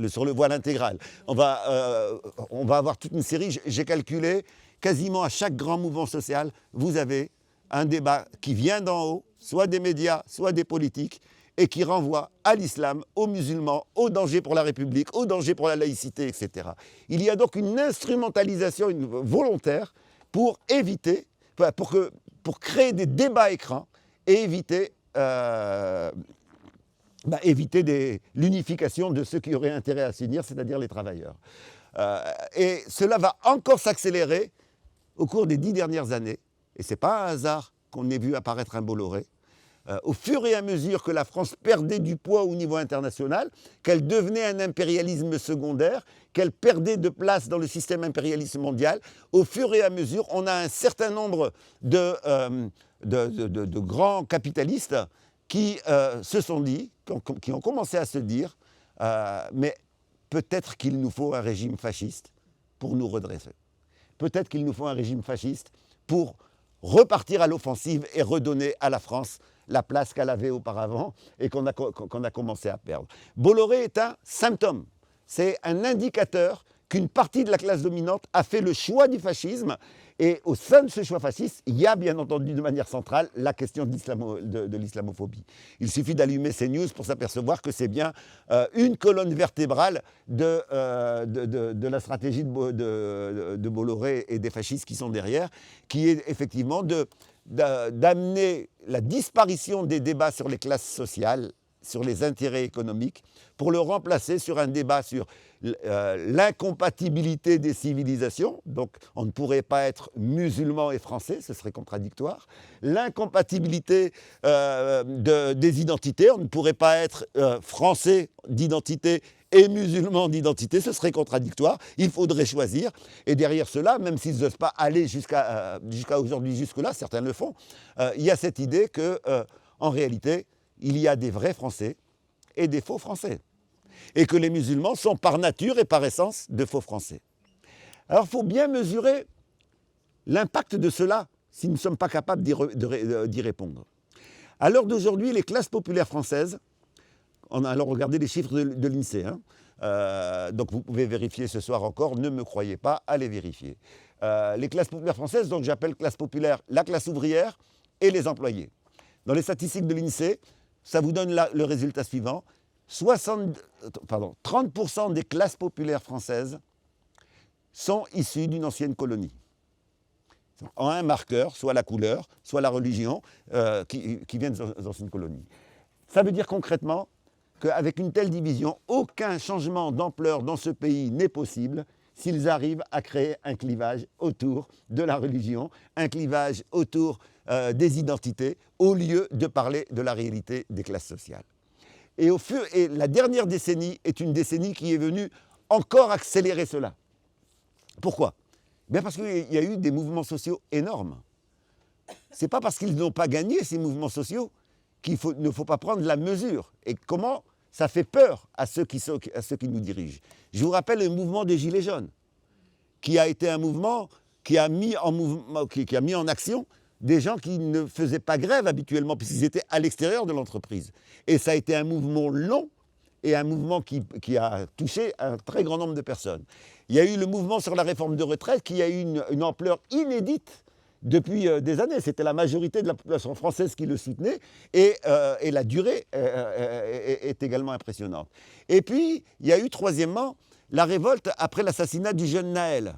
sur le voile intégral. On va avoir toute une série, j'ai calculé, quasiment à chaque grand mouvement social, vous avez un débat qui vient d'en haut, soit des médias, soit des politiques, et qui renvoie à l'islam, aux musulmans, au danger pour la République, au danger pour la laïcité, etc. Il y a donc une instrumentalisation volontaire pour éviter, pour créer des débats écrans et éviter... éviter l'unification de ceux qui auraient intérêt à s'unir, c'est-à-dire les travailleurs. Et cela va encore s'accélérer au cours des 10 dernières années. Et ce n'est pas un hasard qu'on ait vu apparaître un Bolloré. Au fur et à mesure que la France perdait du poids au niveau international, qu'elle devenait un impérialisme secondaire, qu'elle perdait de place dans le système impérialiste mondial, au fur et à mesure, on a un certain nombre de grands capitalistes qui se sont dit, qui ont commencé à se dire, mais peut-être qu'il nous faut un régime fasciste pour nous redresser. Peut-être qu'il nous faut un régime fasciste pour repartir à l'offensive et redonner à la France la place qu'elle avait auparavant et qu'on a commencé à perdre. Bolloré est un symptôme, c'est un indicateur qu'une partie de la classe dominante a fait le choix du fascisme. Et au sein de ce choix fasciste, il y a bien entendu de manière centrale la question de l'islamophobie. Il suffit d'allumer CNews pour s'apercevoir que c'est bien une colonne vertébrale de la stratégie de Bolloré et des fascistes qui sont derrière, qui est effectivement d'amener la disparition des débats sur les classes sociales, sur les intérêts économiques, pour le remplacer sur un débat sur l'incompatibilité des civilisations, donc on ne pourrait pas être musulman et français, ce serait contradictoire, l'incompatibilité des identités, on ne pourrait pas être français d'identité et musulman d'identité, ce serait contradictoire, il faudrait choisir, et derrière cela, même s'ils n'osent pas aller jusqu'à aujourd'hui, jusque-là, certains le font, il y a cette idée qu'en réalité, il y a des vrais Français et des faux Français. Et que les musulmans sont par nature et par essence de faux Français. Alors il faut bien mesurer l'impact de cela si nous ne sommes pas capables d'y répondre. À l'heure d'aujourd'hui, les classes populaires françaises, alors regardez les chiffres de l'INSEE, hein, donc vous pouvez vérifier ce soir encore, ne me croyez pas, allez vérifier. Les classes populaires françaises, donc j'appelle classe populaire la classe ouvrière et les employés. Dans les statistiques de l'INSEE, ça vous donne le résultat suivant. 30% des classes populaires françaises sont issues d'une ancienne colonie. En un marqueur, soit la couleur, soit la religion, qui viennent des anciennes colonies. Ça veut dire concrètement qu'avec une telle division, aucun changement d'ampleur dans ce pays n'est possible s'ils arrivent à créer un clivage autour de la religion, un clivage autour des identités, au lieu de parler de la réalité des classes sociales. Et la dernière décennie est une décennie qui est venue encore accélérer cela. Pourquoi? Bien parce qu'il y a eu des mouvements sociaux énormes. Ce n'est pas parce qu'ils n'ont pas gagné, ces mouvements sociaux, qu'il ne faut pas prendre la mesure. Et comment ça fait peur à ceux qui nous dirigent. Je vous rappelle le mouvement des Gilets jaunes, qui a été un mouvement qui a mis en action des gens qui ne faisaient pas grève habituellement, puisqu'ils étaient à l'extérieur de l'entreprise. Et ça a été un mouvement long et un mouvement qui a touché un très grand nombre de personnes. Il y a eu le mouvement sur la réforme de retraite qui a eu une ampleur inédite depuis des années. C'était la majorité de la population française qui le soutenait et la durée est également impressionnante. Et puis, il y a eu troisièmement la révolte après l'assassinat du jeune Naël.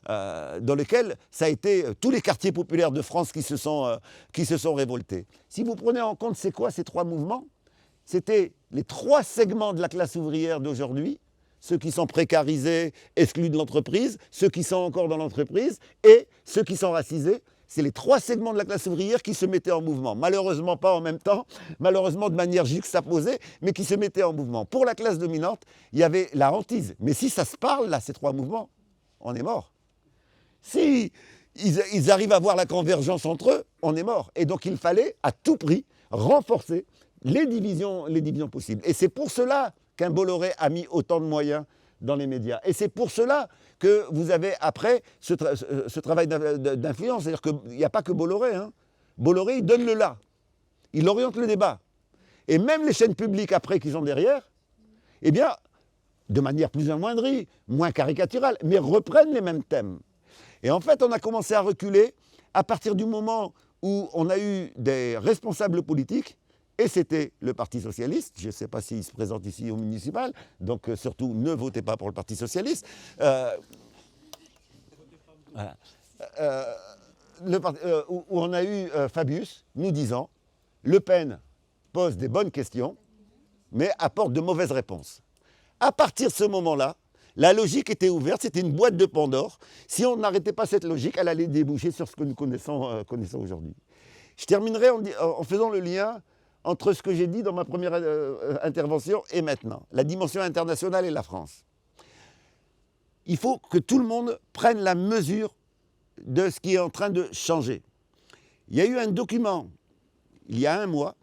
Dans lequel ça a été tous les quartiers populaires de France qui se sont révoltés. Si vous prenez en compte c'est quoi ces trois mouvements, c'était les trois segments de la classe ouvrière d'aujourd'hui, ceux qui sont précarisés, exclus de l'entreprise, ceux qui sont encore dans l'entreprise et ceux qui sont racisés. C'est les trois segments de la classe ouvrière qui se mettaient en mouvement. Malheureusement pas en même temps, malheureusement de manière juxtaposée, mais qui se mettaient en mouvement. Pour la classe dominante, il y avait la hantise. Mais si ça se parle, là, ces trois mouvements, on est mort. Si ils arrivent à voir la convergence entre eux, on est mort. Et donc il fallait à tout prix renforcer les divisions possibles. Et c'est pour cela qu'un Bolloré a mis autant de moyens dans les médias. Et c'est pour cela que vous avez après ce travail d'influence. C'est-à-dire qu'il n'y a pas que Bolloré. Hein. Bolloré, il donne le là. Il oriente le débat. Et même les chaînes publiques après qui sont derrière, eh bien, de manière plus amoindrie, moins caricaturale, mais reprennent les mêmes thèmes. Et en fait, on a commencé à reculer à partir du moment où on a eu des responsables politiques, et c'était le Parti socialiste, je ne sais pas s'il se présente ici au municipal, donc surtout ne votez pas pour le Parti socialiste, voilà. Où on a eu Fabius nous disant « Le Pen pose des bonnes questions, mais apporte de mauvaises réponses ». À partir de ce moment-là, la logique était ouverte, c'était une boîte de Pandore. Si on n'arrêtait pas cette logique, elle allait déboucher sur ce que nous connaissons aujourd'hui. Je terminerai en faisant le lien entre ce que j'ai dit dans ma première intervention et maintenant, la dimension internationale et la France. Il faut que tout le monde prenne la mesure de ce qui est en train de changer. Il y a eu un document, il y a un mois,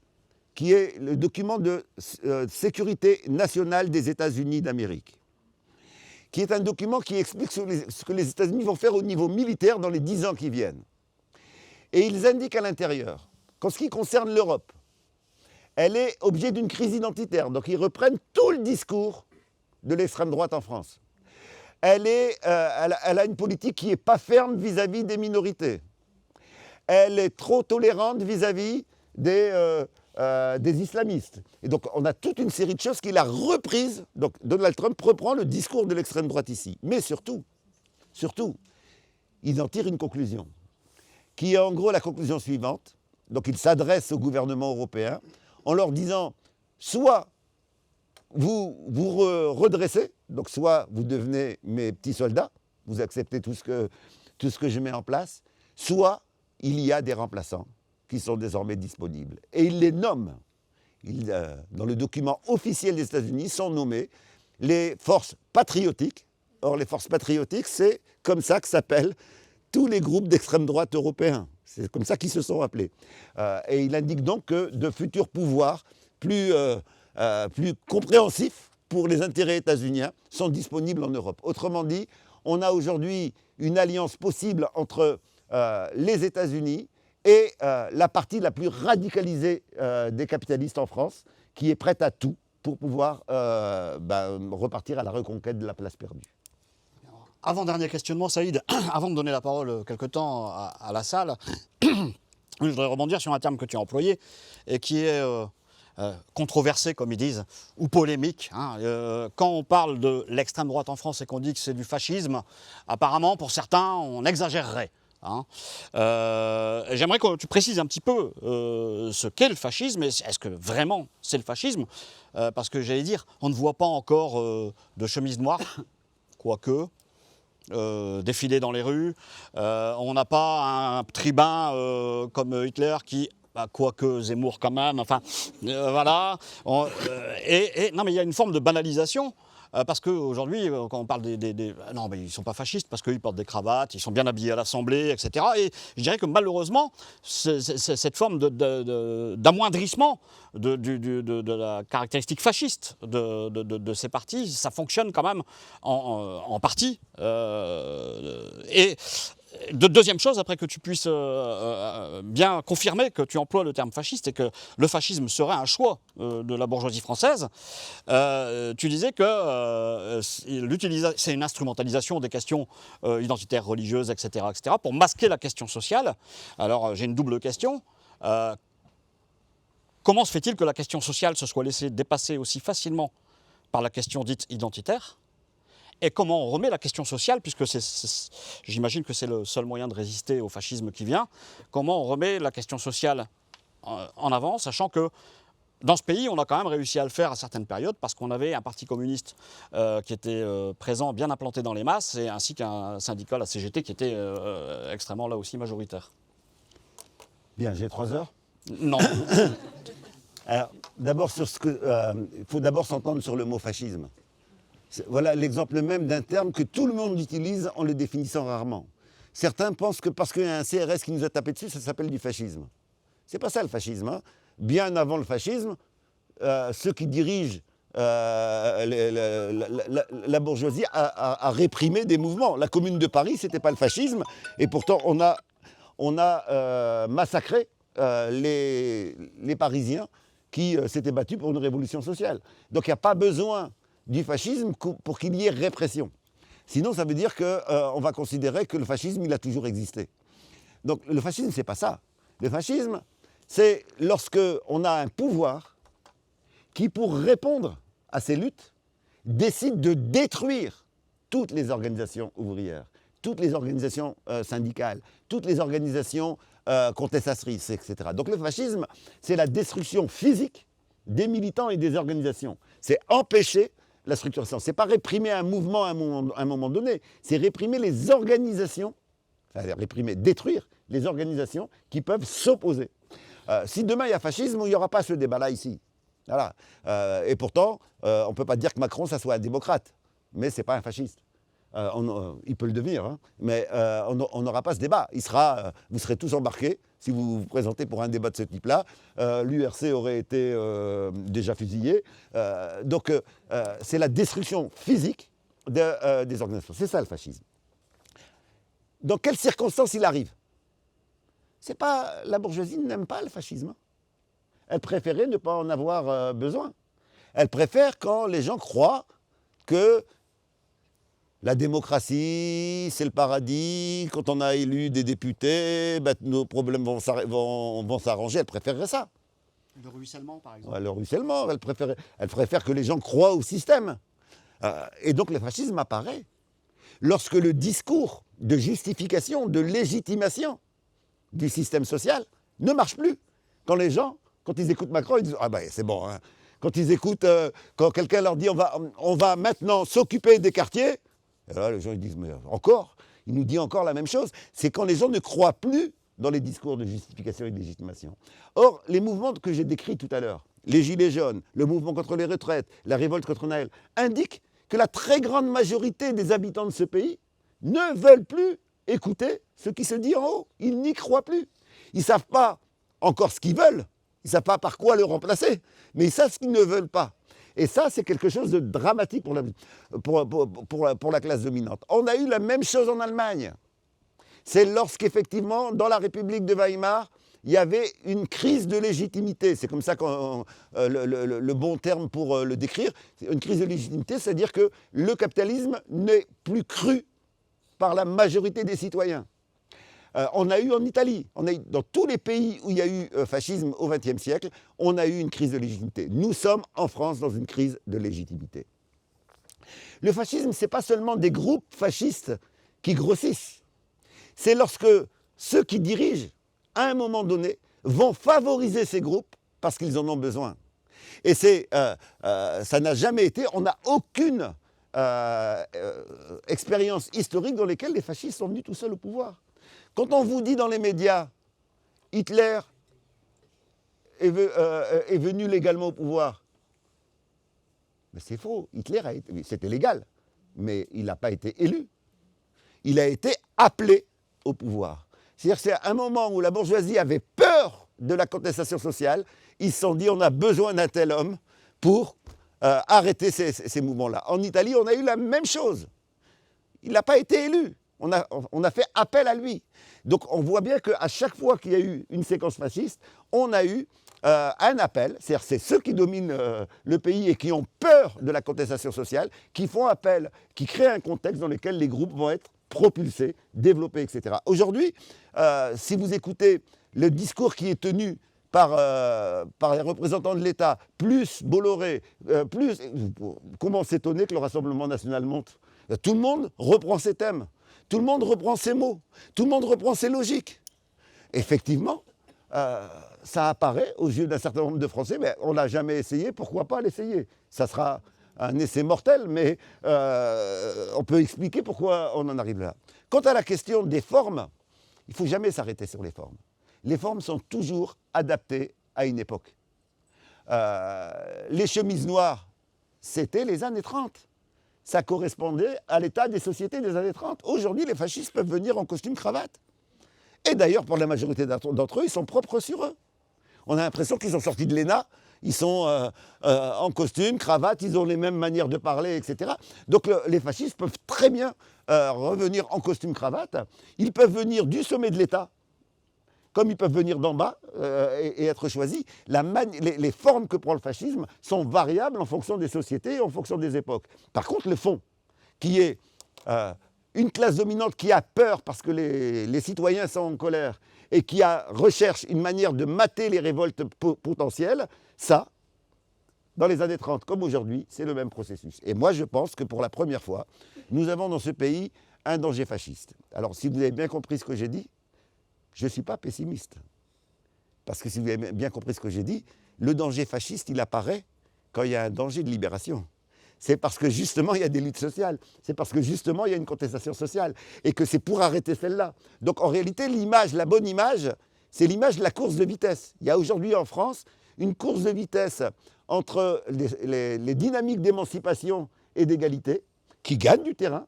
qui est le document de sécurité nationale des États-Unis d'Amérique, qui est un document qui explique ce que les États-Unis vont faire au niveau militaire dans les 10 ans qui viennent. Et ils indiquent à l'intérieur qu'en ce qui concerne l'Europe, elle est objet d'une crise identitaire. Donc ils reprennent tout le discours de l'extrême droite en France. Elle a une politique qui n'est pas ferme vis-à-vis des minorités. Elle est trop tolérante vis-à-vis des islamistes. Et donc on a toute une série de choses qu'il a reprises. Donc Donald Trump reprend le discours de l'extrême droite ici. Mais surtout, il en tire une conclusion, qui est en gros la conclusion suivante. Donc il s'adresse au gouvernement européen en leur disant, soit vous vous redressez, donc soit vous devenez mes petits soldats, vous acceptez tout ce que je mets en place, soit il y a des remplaçants qui sont désormais disponibles. Et il les nomme. Dans le document officiel des États-Unis sont nommées les forces patriotiques. Or, les forces patriotiques, c'est comme ça que s'appellent tous les groupes d'extrême droite européens. C'est comme ça qu'ils se sont appelés. Et il indique donc que de futurs pouvoirs plus compréhensifs pour les intérêts états-uniens sont disponibles en Europe. Autrement dit, on a aujourd'hui une alliance possible entre les États-Unis et la partie la plus radicalisée des capitalistes en France, qui est prête à tout pour pouvoir repartir à la reconquête de la place perdue. Avant-dernier questionnement, Saïd, avant de donner la parole quelque temps à la salle, je voudrais rebondir sur un terme que tu as employé et qui est controversé, comme ils disent, ou polémique. Hein. Quand on parle de l'extrême droite en France et qu'on dit que c'est du fascisme, apparemment, pour certains, on exagérerait. Hein. J'aimerais que tu précises un petit peu ce qu'est le fascisme. Est-ce que vraiment c'est le fascisme? Parce que j'allais dire, on ne voit pas encore de chemise noire, quoique, défiler dans les rues. On n'a pas un tribun comme Hitler qui quoique Zemmour quand même, enfin, voilà. Non, mais il y a une forme de banalisation. Parce qu'aujourd'hui, quand on parle non, mais ils ne sont pas fascistes parce qu'ils portent des cravates, ils sont bien habillés à l'Assemblée, etc. Et je dirais que malheureusement, cette forme d'amoindrissement de la caractéristique fasciste de ces partis, ça fonctionne quand même en partie. Deuxième chose, après que tu puisses bien confirmer que tu emploies le terme fasciste et que le fascisme serait un choix de la bourgeoisie française, tu disais que c'est une instrumentalisation des questions identitaires, religieuses, etc., pour masquer la question sociale. Alors j'ai une double question. Comment se fait-il que la question sociale se soit laissée dépasser aussi facilement par la question dite identitaire ? Et comment on remet la question sociale, puisque j'imagine que c'est le seul moyen de résister au fascisme qui vient, comment on remet la question sociale en avant, sachant que dans ce pays, on a quand même réussi à le faire à certaines périodes, parce qu'on avait un parti communiste qui était présent, bien implanté dans les masses, et ainsi qu'un syndicat, la CGT, qui était extrêmement là aussi majoritaire. Bien, j'ai 3 heures. Non. Alors, d'abord, il faut d'abord s'entendre sur le mot fascisme. Voilà l'exemple même d'un terme que tout le monde utilise en le définissant rarement. Certains pensent que parce qu'il y a un CRS qui nous a tapé dessus, ça s'appelle du fascisme. C'est pas ça le fascisme. Hein. Bien avant le fascisme, ceux qui dirigent la bourgeoisie a réprimé des mouvements. La Commune de Paris, c'était pas le fascisme, et pourtant on a massacré les Parisiens qui s'étaient battus pour une révolution sociale. Donc il n'y a pas besoin du fascisme pour qu'il y ait répression. Sinon, ça veut dire qu'on va considérer que le fascisme, il a toujours existé. Donc le fascisme, c'est pas ça. Le fascisme, c'est lorsque on a un pouvoir qui, pour répondre à ces luttes, décide de détruire toutes les organisations ouvrières, toutes les organisations syndicales, toutes les organisations contestatrices, etc. Donc le fascisme, c'est la destruction physique des militants et des organisations. C'est empêcher la structuration. Ce n'est pas réprimer un mouvement à un moment donné, c'est réprimer les organisations, c'est-à-dire détruire les organisations qui peuvent s'opposer. Si demain il y a fascisme, il n'y aura pas ce débat-là ici. Voilà. Et pourtant, on ne peut pas dire que Macron, ça soit un démocrate, mais ce n'est pas un fasciste. Il peut le devenir, hein, mais on n'aura pas ce débat. Vous serez tous embarqués si vous vous présentez pour un débat de ce type-là. L'URC aurait été déjà fusillé. Donc c'est la destruction physique des organisations. C'est ça le fascisme. Dans quelles circonstances il arrive ? C'est pas, la bourgeoisie n'aime pas le fascisme. Elle préférait ne pas en avoir besoin. Elle préfère quand les gens croient que la démocratie, c'est le paradis. Quand on a élu des députés, nos problèmes vont s'arranger. Elle préférerait ça. Le ruissellement, par exemple. Ouais, le ruissellement, elle préfère que les gens croient au système. Et donc le fascisme apparaît lorsque le discours de justification, de légitimation du système social ne marche plus. Quand les gens, quand ils écoutent Macron, ils disent « Ah ben c'est bon hein. ». Quand ils écoutent, quand quelqu'un leur dit on va maintenant s'occuper des quartiers, et là les gens ils disent « Mais encore ?» Il nous dit encore la même chose. C'est quand les gens ne croient plus dans les discours de justification et de légitimation. Or, les mouvements que j'ai décrits tout à l'heure, les Gilets jaunes, le mouvement contre les retraites, la révolte contre Naël, indiquent que la très grande majorité des habitants de ce pays ne veulent plus écouter ce qui se dit en haut. Ils n'y croient plus. Ils ne savent pas encore ce qu'ils veulent. Ils ne savent pas par quoi le remplacer. Mais ils savent ce qu'ils ne veulent pas. Et ça, c'est quelque chose de dramatique pour la classe dominante. On a eu la même chose en Allemagne. C'est lorsqu'effectivement, dans la République de Weimar, il y avait une crise de légitimité. C'est comme ça le bon terme pour le décrire. Une crise de légitimité, c'est-à-dire que le capitalisme n'est plus cru par la majorité des citoyens. On a eu en Italie, dans tous les pays où il y a eu fascisme au XXe siècle, on a eu une crise de légitimité. Nous sommes en France dans une crise de légitimité. Le fascisme, ce n'est pas seulement des groupes fascistes qui grossissent. C'est lorsque ceux qui dirigent, à un moment donné, vont favoriser ces groupes parce qu'ils en ont besoin. Et ça n'a jamais été, on n'a aucune expérience historique dans laquelle les fascistes sont venus tout seuls au pouvoir. Quand on vous dit dans les médias, Hitler est venu légalement au pouvoir? Mais c'est faux. Hitler, c'était légal, mais il n'a pas été élu. Il a été appelé au pouvoir. C'est-à-dire que c'est un moment où la bourgeoisie avait peur de la contestation sociale. Ils se sont dit, on a besoin d'un tel homme pour arrêter ces mouvements-là. En Italie, on a eu la même chose. Il n'a pas été élu. On a fait appel à lui. Donc on voit bien qu'à chaque fois qu'il y a eu une séquence fasciste, on a eu un appel, c'est-à-dire c'est ceux qui dominent le pays et qui ont peur de la contestation sociale, qui font appel, qui créent un contexte dans lequel les groupes vont être propulsés, développés, etc. Aujourd'hui, si vous écoutez le discours qui est tenu par les représentants de l'État, plus Bolloré, comment s'étonner que le Rassemblement national monte? Tout le monde reprend ses thèmes, tout le monde reprend ses mots, tout le monde reprend ses logiques. Effectivement, ça apparaît aux yeux d'un certain nombre de Français, mais on n'a jamais essayé, pourquoi pas l'essayer? Ça sera un essai mortel, mais on peut expliquer pourquoi on en arrive là. Quant à la question des formes, il ne faut jamais s'arrêter sur les formes. Les formes sont toujours adaptées à une époque. Les chemises noires, c'était les années 30. Ça correspondait à l'état des sociétés des années 30. Aujourd'hui, les fascistes peuvent venir en costume-cravate. Et d'ailleurs, pour la majorité d'entre eux, ils sont propres sur eux. On a l'impression qu'ils sont sortis de l'ENA, ils sont en costume, cravate, ils ont les mêmes manières de parler, etc. Donc les fascistes peuvent très bien revenir en costume-cravate. Ils peuvent venir du sommet de l'État, comme ils peuvent venir d'en bas et être choisis. Les formes que prend le fascisme sont variables en fonction des sociétés et en fonction des époques. Par contre, le fond, qui est une classe dominante qui a peur parce que les citoyens sont en colère et qui recherche une manière de mater les révoltes potentielles, ça, dans les années 30 comme aujourd'hui, c'est le même processus. Et moi, je pense que pour la première fois, nous avons dans ce pays un danger fasciste. Alors, si vous avez bien compris ce que j'ai dit, je ne suis pas pessimiste. Parce que si vous avez bien compris ce que j'ai dit, le danger fasciste, il apparaît quand il y a un danger de libération. C'est parce que justement, il y a des luttes sociales. C'est parce que justement, il y a une contestation sociale. Et que c'est pour arrêter celle-là. Donc en réalité, l'image, la bonne image, c'est l'image de la course de vitesse. Il y a aujourd'hui en France une course de vitesse entre les dynamiques d'émancipation et d'égalité qui gagnent du terrain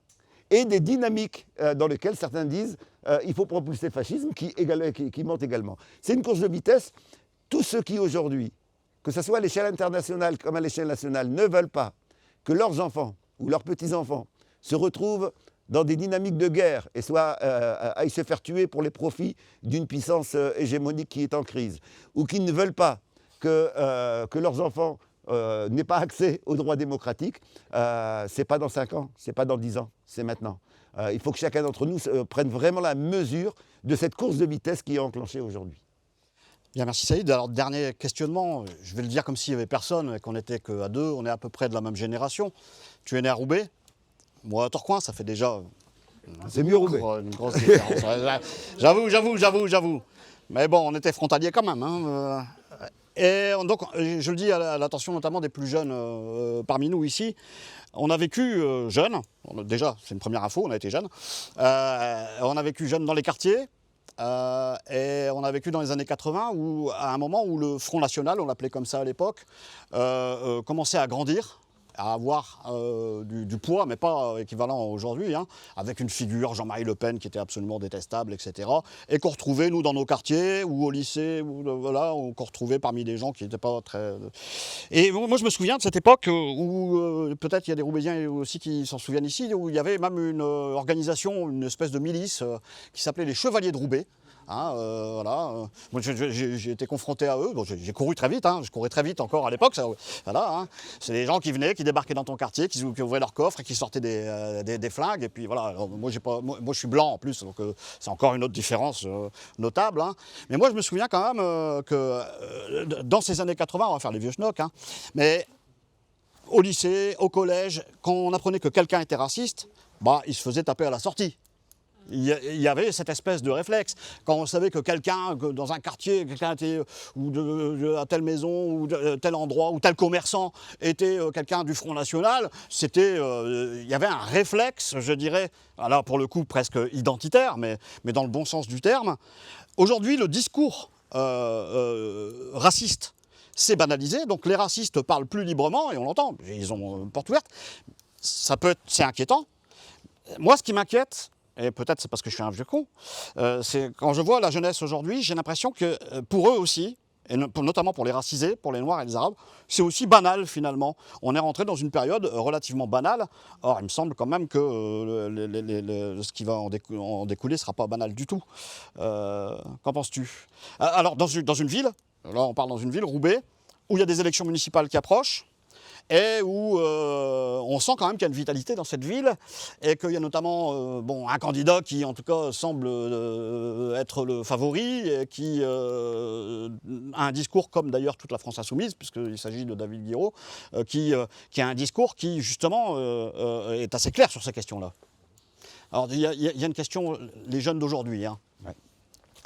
et des dynamiques dans lesquelles certains disent il faut propulser le fascisme qui monte également. C'est une course de vitesse. Tous ceux qui aujourd'hui, que ce soit à l'échelle internationale comme à l'échelle nationale, ne veulent pas que leurs enfants ou leurs petits-enfants se retrouvent dans des dynamiques de guerre et aillent se faire tuer pour les profits d'une puissance hégémonique qui est en crise, ou qui ne veulent pas que leurs enfants n'aient pas accès aux droits démocratiques, c'est pas dans 5 ans, c'est pas dans 10 ans, c'est maintenant. Il faut que chacun d'entre nous prenne vraiment la mesure de cette course de vitesse qui est enclenchée aujourd'hui. Bien, merci Saïd. Alors, dernier questionnement, je vais le dire comme s'il n'y avait personne et qu'on n'était qu'à deux, on est à peu près de la même génération. Tu es né à Roubaix, moi à Tourcoing, ça fait déjà c'est mieux Roubaix. Une grosse différence. J'avoue. Mais bon, on était frontaliers quand même. Hein. Et donc, je le dis à l'attention notamment des plus jeunes parmi nous ici, on a vécu jeune, déjà c'est une première info, on a été jeunes, on a vécu jeune dans les quartiers, et on a vécu dans les années 80, à un moment où le Front National, on l'appelait comme ça à l'époque, commençait à grandir, à avoir du poids, mais pas équivalent aujourd'hui, hein, avec une figure, Jean-Marie Le Pen, qui était absolument détestable, etc. Et qu'on retrouvait, nous, dans nos quartiers, ou au lycée, voilà, qu'on retrouvait parmi des gens qui n'étaient pas très... Et moi, je me souviens de cette époque où, peut-être il y a des Roubaisiens aussi qui s'en souviennent ici, où il y avait même une organisation, une espèce de milice, qui s'appelait les Chevaliers de Roubaix. Hein, voilà. Moi, j'ai été confronté à eux. Bon, j'ai couru très vite, hein. Je courais très vite encore à l'époque. Voilà, hein. C'est des gens qui venaient, qui débarquaient dans ton quartier, qui ouvraient leur coffre et qui sortaient des flingues. Et puis voilà, alors, moi je suis blanc en plus, donc c'est encore une autre différence notable. Hein. Mais moi je me souviens quand même que dans ces années 80, on va faire les vieux schnocks, hein, mais au lycée, au collège, quand on apprenait que quelqu'un était raciste, bah, il se faisait taper à la sortie. Il y avait cette espèce de réflexe. Quand on savait que quelqu'un, dans un quartier, quelqu'un était à telle maison, ou tel endroit, ou tel commerçant était quelqu'un du Front National, il y avait un réflexe, je dirais, alors pour le coup presque identitaire, mais dans le bon sens du terme. Aujourd'hui, le discours raciste s'est banalisé, donc les racistes parlent plus librement, et on l'entend, ils ont porte ouverte. C'est inquiétant. Moi, ce qui m'inquiète, et peut-être c'est parce que je suis un vieux con, c'est quand je vois la jeunesse aujourd'hui, j'ai l'impression que pour eux aussi, et notamment pour les racisés, pour les Noirs et les Arabes, c'est aussi banal finalement. On est rentré dans une période relativement banale. Or, il me semble quand même que ce qui va en découler ne sera pas banal du tout. Qu'en penses-tu? Alors, dans une ville, là on parle dans une ville, Roubaix, où il y a des élections municipales qui approchent, et où on sent quand même qu'il y a une vitalité dans cette ville, et qu'il y a notamment un candidat qui en tout cas semble être le favori, et qui a un discours comme d'ailleurs toute la France insoumise, puisqu'il s'agit de David Guiraud, qui a un discours qui justement est assez clair sur ces questions-là. Alors il y a une question, les jeunes d'aujourd'hui, hein,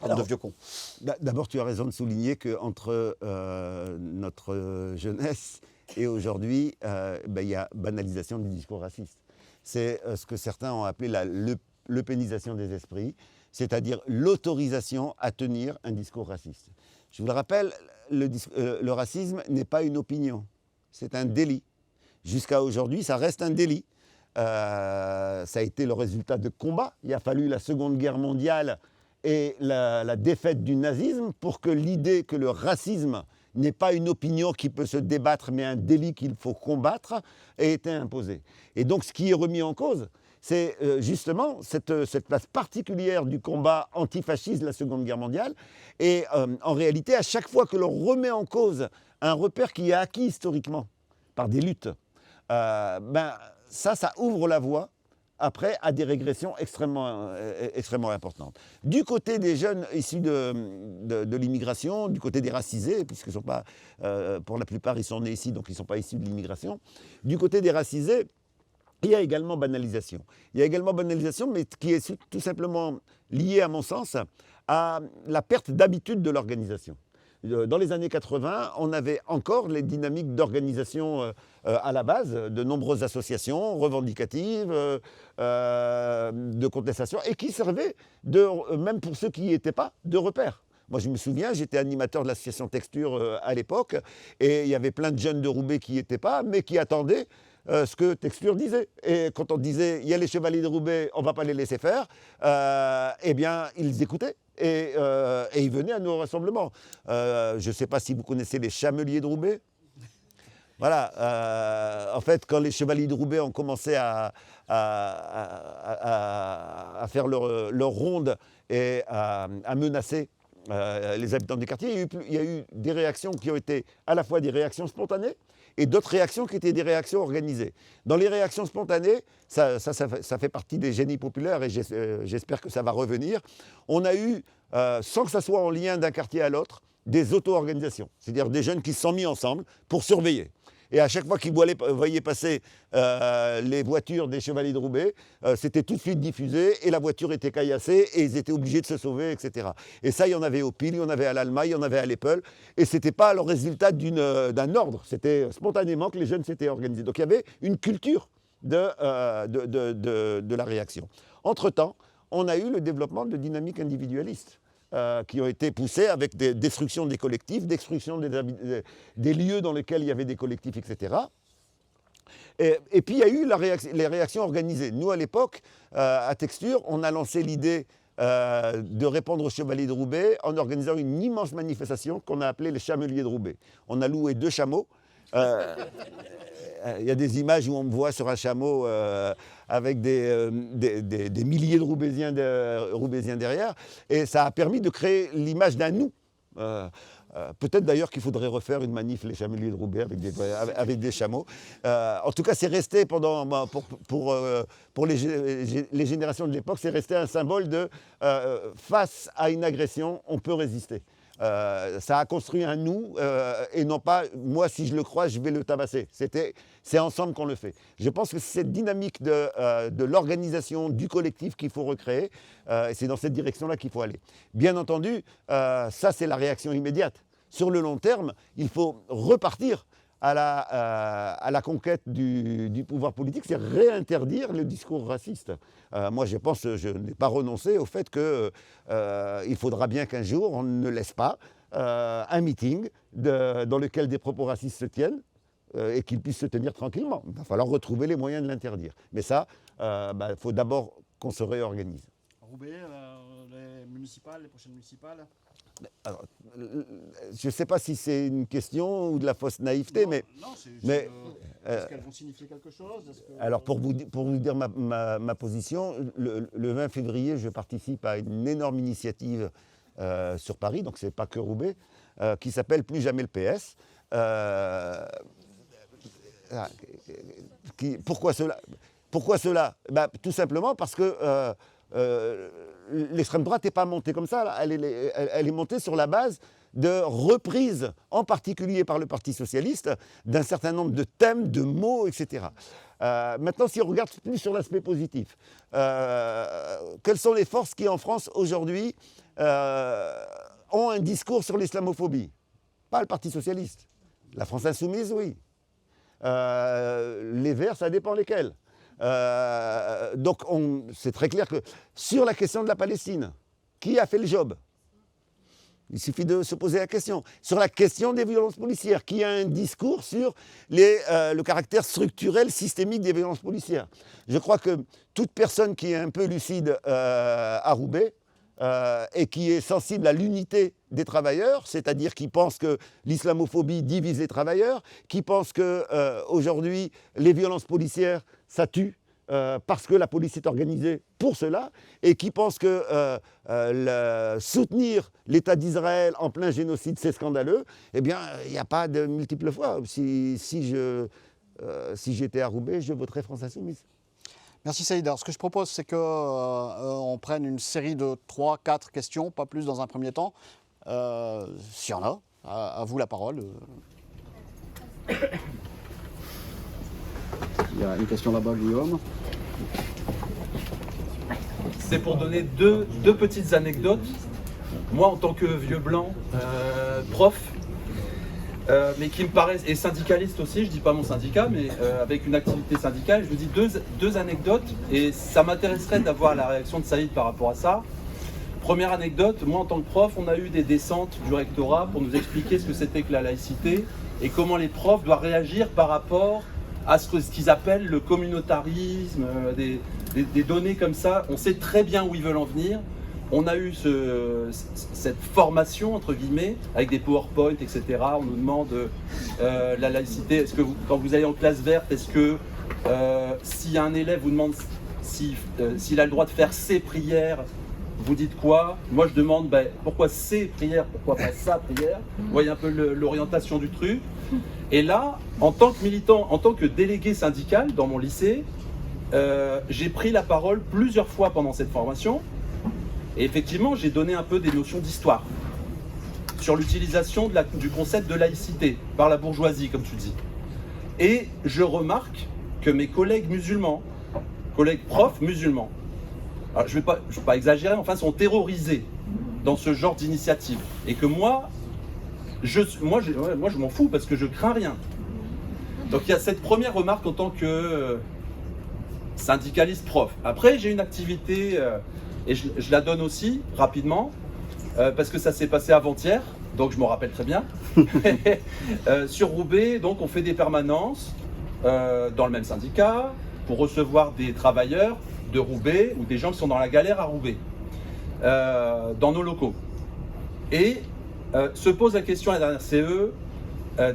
comme de vieux cons. D'abord, tu as raison de souligner qu'entre notre jeunesse et aujourd'hui, il y a banalisation du discours raciste. C'est ce que certains ont appelé la lepénisation des esprits, c'est-à-dire l'autorisation à tenir un discours raciste. Je vous le rappelle, le racisme n'est pas une opinion, c'est un délit. Jusqu'à aujourd'hui, ça reste un délit. Ça a été le résultat de combats. Il a fallu la Seconde Guerre mondiale et la défaite du nazisme pour que l'idée que le racisme n'est pas une opinion qui peut se débattre, mais un délit qu'il faut combattre, ait été imposé. Et donc ce qui est remis en cause, c'est justement cette place particulière du combat antifasciste de la Seconde Guerre mondiale. Et en réalité, à chaque fois que l'on remet en cause un repère qui est acquis historiquement par des luttes, ça ouvre la voie après à des régressions extrêmement importantes. Du côté des jeunes issus de l'immigration, du côté des racisés, puisque sont pas, pour la plupart ils sont nés ici, donc ils ne sont pas issus de l'immigration, du côté des racisés, il y a également banalisation. Il y a également banalisation, mais qui est tout simplement liée, à mon sens, à la perte d'habitude de l'organisation. Dans les années 80, on avait encore les dynamiques d'organisation à la base, de nombreuses associations revendicatives, de contestation, et qui servaient, même pour ceux qui n'y étaient pas, de repères. Moi, je me souviens, j'étais animateur de l'association Texture à l'époque, et il y avait plein de jeunes de Roubaix qui n'y étaient pas, mais qui attendaient ce que Texture disait. Et quand on disait « il y a les chevaliers de Roubaix, on ne va pas les laisser faire », eh bien, ils écoutaient. Et ils venaient à nos rassemblements. Je ne sais pas si vous connaissez les chameliers de Roubaix. Voilà. En fait, quand les chevaliers de Roubaix ont commencé à faire leur ronde et à menacer les habitants du quartier, il y a eu des réactions qui ont été à la fois des réactions spontanées et d'autres réactions qui étaient des réactions organisées. Dans les réactions spontanées, ça fait partie des génies populaires et j'espère que ça va revenir. On a eu, sans que ça soit en lien d'un quartier à l'autre, des auto-organisations, c'est-à-dire des jeunes qui se sont mis ensemble pour surveiller. Et à chaque fois qu'ils voyaient passer les voitures des chevaliers de Roubaix, c'était tout de suite diffusé et la voiture était caillassée et ils étaient obligés de se sauver, etc. Et ça, il y en avait au Pile, il y en avait à l'Alma, il y en avait à l'Épeule. Et ce n'était pas le résultat d'un ordre, c'était spontanément que les jeunes s'étaient organisés. Donc il y avait une culture de la réaction. Entre-temps, on a eu le développement de dynamiques individualistes. Qui ont été poussés avec des destructions des collectifs, destruction des lieux dans lesquels il y avait des collectifs, etc. Et puis il y a eu les réactions organisées. Nous, à l'époque, à Texture, on a lancé l'idée de répondre aux chevaliers de Roubaix en organisant une immense manifestation qu'on a appelée les chameliers de Roubaix. On a loué 2 chameaux. Il y a des images où on me voit sur un chameau avec des milliers de Roubaisiens derrière. Et ça a permis de créer l'image d'un nous. Peut-être d'ailleurs qu'il faudrait refaire une manif, les chameliers de Roubaix, avec des chameaux. En tout cas, c'est resté pour les générations de l'époque, c'est resté un symbole de face à une agression, on peut résister. Ça a construit un nous et non pas moi si je le crois je vais le tabasser. C'est ensemble qu'on le fait. Je pense que c'est cette dynamique de l'organisation, du collectif qu'il faut recréer et c'est dans cette direction-là qu'il faut aller. Bien entendu, ça c'est la réaction immédiate. Sur le long terme, il faut repartir à la conquête du pouvoir politique, c'est réinterdire le discours raciste. Moi, je n'ai pas renoncé au fait qu'il faudra bien qu'un jour, on ne laisse pas un meeting dans lequel des propos racistes se tiennent et qu'ils puissent se tenir tranquillement. Il va falloir retrouver les moyens de l'interdire. Mais ça, il faut d'abord qu'on se réorganise. Roubaix, les municipales, les prochaines municipales. Alors, je ne sais pas si c'est une question ou de la fausse naïveté, mais est-ce qu'elles vont signifier quelque chose? Alors pour vous dire ma position, le 20 février, je participe à une énorme initiative sur Paris, donc ce n'est pas que Roubaix, qui s'appelle Plus jamais le PS. Pourquoi cela tout simplement parce que l'extrême droite n'est pas montée comme ça, là. Elle est montée sur la base de reprises, en particulier par le Parti socialiste, d'un certain nombre de thèmes, de mots, etc. Maintenant, si on regarde plus sur l'aspect positif, quelles sont les forces qui, en France, aujourd'hui, ont un discours sur l'islamophobie? Pas le Parti socialiste. La France insoumise, oui. Les Verts, ça dépend lesquels. Donc, c'est très clair que sur la question de la Palestine, qui a fait le job? Il suffit de se poser la question. Sur la question des violences policières, qui a un discours sur le caractère structurel, systémique des violences policières? Je crois que toute personne qui est un peu lucide à Roubaix et qui est sensible à l'unité des travailleurs, c'est-à-dire qui pense que l'islamophobie divise les travailleurs, qui pense qu'aujourd'hui, les violences policières, ça tue, parce que la police est organisée pour cela, et qui pense que soutenir l'État d'Israël en plein génocide, c'est scandaleux, eh bien, il n'y a pas de multiples fois. Si j'étais à Roubaix, je voterais France Insoumise. Merci Saïd. Alors, ce que je propose, c'est qu'on prenne une série de 3-4 questions, pas plus dans un premier temps. S'il y en a, à vous la parole. Il y a une question là-bas, Guillaume. C'est pour donner deux petites anecdotes. Moi, en tant que vieux blanc, prof, mais qui me paraissent, et syndicaliste aussi, je ne dis pas mon syndicat, mais avec une activité syndicale, je vous dis deux anecdotes, et ça m'intéresserait d'avoir la réaction de Saïd par rapport à ça. Première anecdote, moi en tant que prof, on a eu des descentes du rectorat pour nous expliquer ce que c'était que la laïcité et comment les profs doivent réagir par rapport à ce qu'ils appellent le communautarisme, des données comme ça. On sait très bien où ils veulent en venir. On a eu cette formation, entre guillemets, avec des PowerPoint, etc. On nous demande la laïcité. Est-ce que quand vous allez en classe verte, est-ce que si un élève vous demande s'il a le droit de faire ses prières, vous dites quoi? Moi, je demande pourquoi ces prières, pourquoi pas sa prière? Vous voyez un peu l'orientation du truc. Et là, en tant que militant, en tant que délégué syndical dans mon lycée, j'ai pris la parole plusieurs fois pendant cette formation. Et effectivement, j'ai donné un peu des notions d'histoire sur l'utilisation du concept de laïcité par la bourgeoisie, comme tu dis. Et je remarque que mes collègues musulmans, collègues profs musulmans, alors je vais pas exagérer, mais enfin, sont terrorisés dans ce genre d'initiative. Et que moi, je m'en fous parce que je crains rien. Donc il y a cette première remarque en tant que syndicaliste prof. Après, j'ai une activité, et je la donne aussi rapidement, parce que ça s'est passé avant-hier, donc je m'en rappelle très bien. Sur Roubaix, donc on fait des permanences dans le même syndicat pour recevoir des travailleurs de Roubaix ou des gens qui sont dans la galère à Roubaix, dans nos locaux. Et se pose la question à la dernière CE,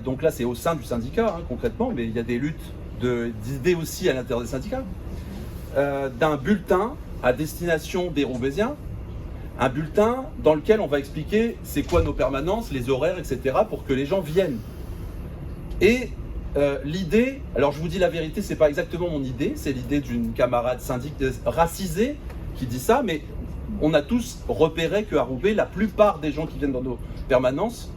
donc là c'est au sein du syndicat concrètement, mais il y a des luttes d'idées aussi à l'intérieur des syndicats, d'un bulletin à destination des Roubaisiens, un bulletin dans lequel on va expliquer c'est quoi nos permanences, les horaires, etc. pour que les gens viennent. Et l'idée, alors je vous dis la vérité, c'est pas exactement mon idée, c'est l'idée d'une camarade racisée qui dit ça, mais on a tous repéré qu'à Roubaix, la plupart des gens qui viennent dans nos permanences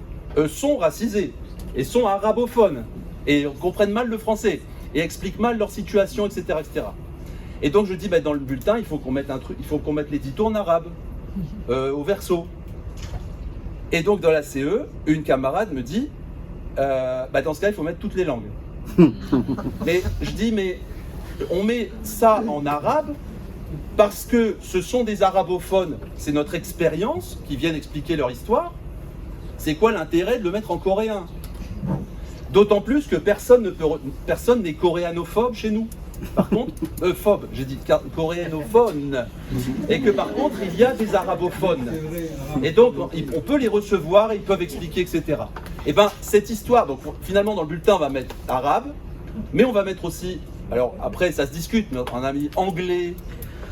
sont racisés et sont arabophones et comprennent mal le français et expliquent mal leur situation, etc., etc. Et donc je dis dans le bulletin, il faut qu'on mette un truc, il faut qu'on mette les dictons en arabe au verso. Et donc dans la CE, une camarade me dit, dans ce cas, il faut mettre toutes les langues. Mais je dis, mais on met ça en arabe parce que ce sont des arabophones, c'est notre expérience qui viennent expliquer leur histoire. c'est quoi l'intérêt de le mettre en coréen? D'autant plus que personne n'est coréanophobe chez nous. Par contre, j'ai dit coréanophone. Et que par contre, il y a des arabophones. Et donc, on peut les recevoir, ils peuvent expliquer, etc. Et bien, cette histoire, donc finalement, dans le bulletin, on va mettre arabe, mais on va mettre aussi, alors après, ça se discute, mais on a mis anglais,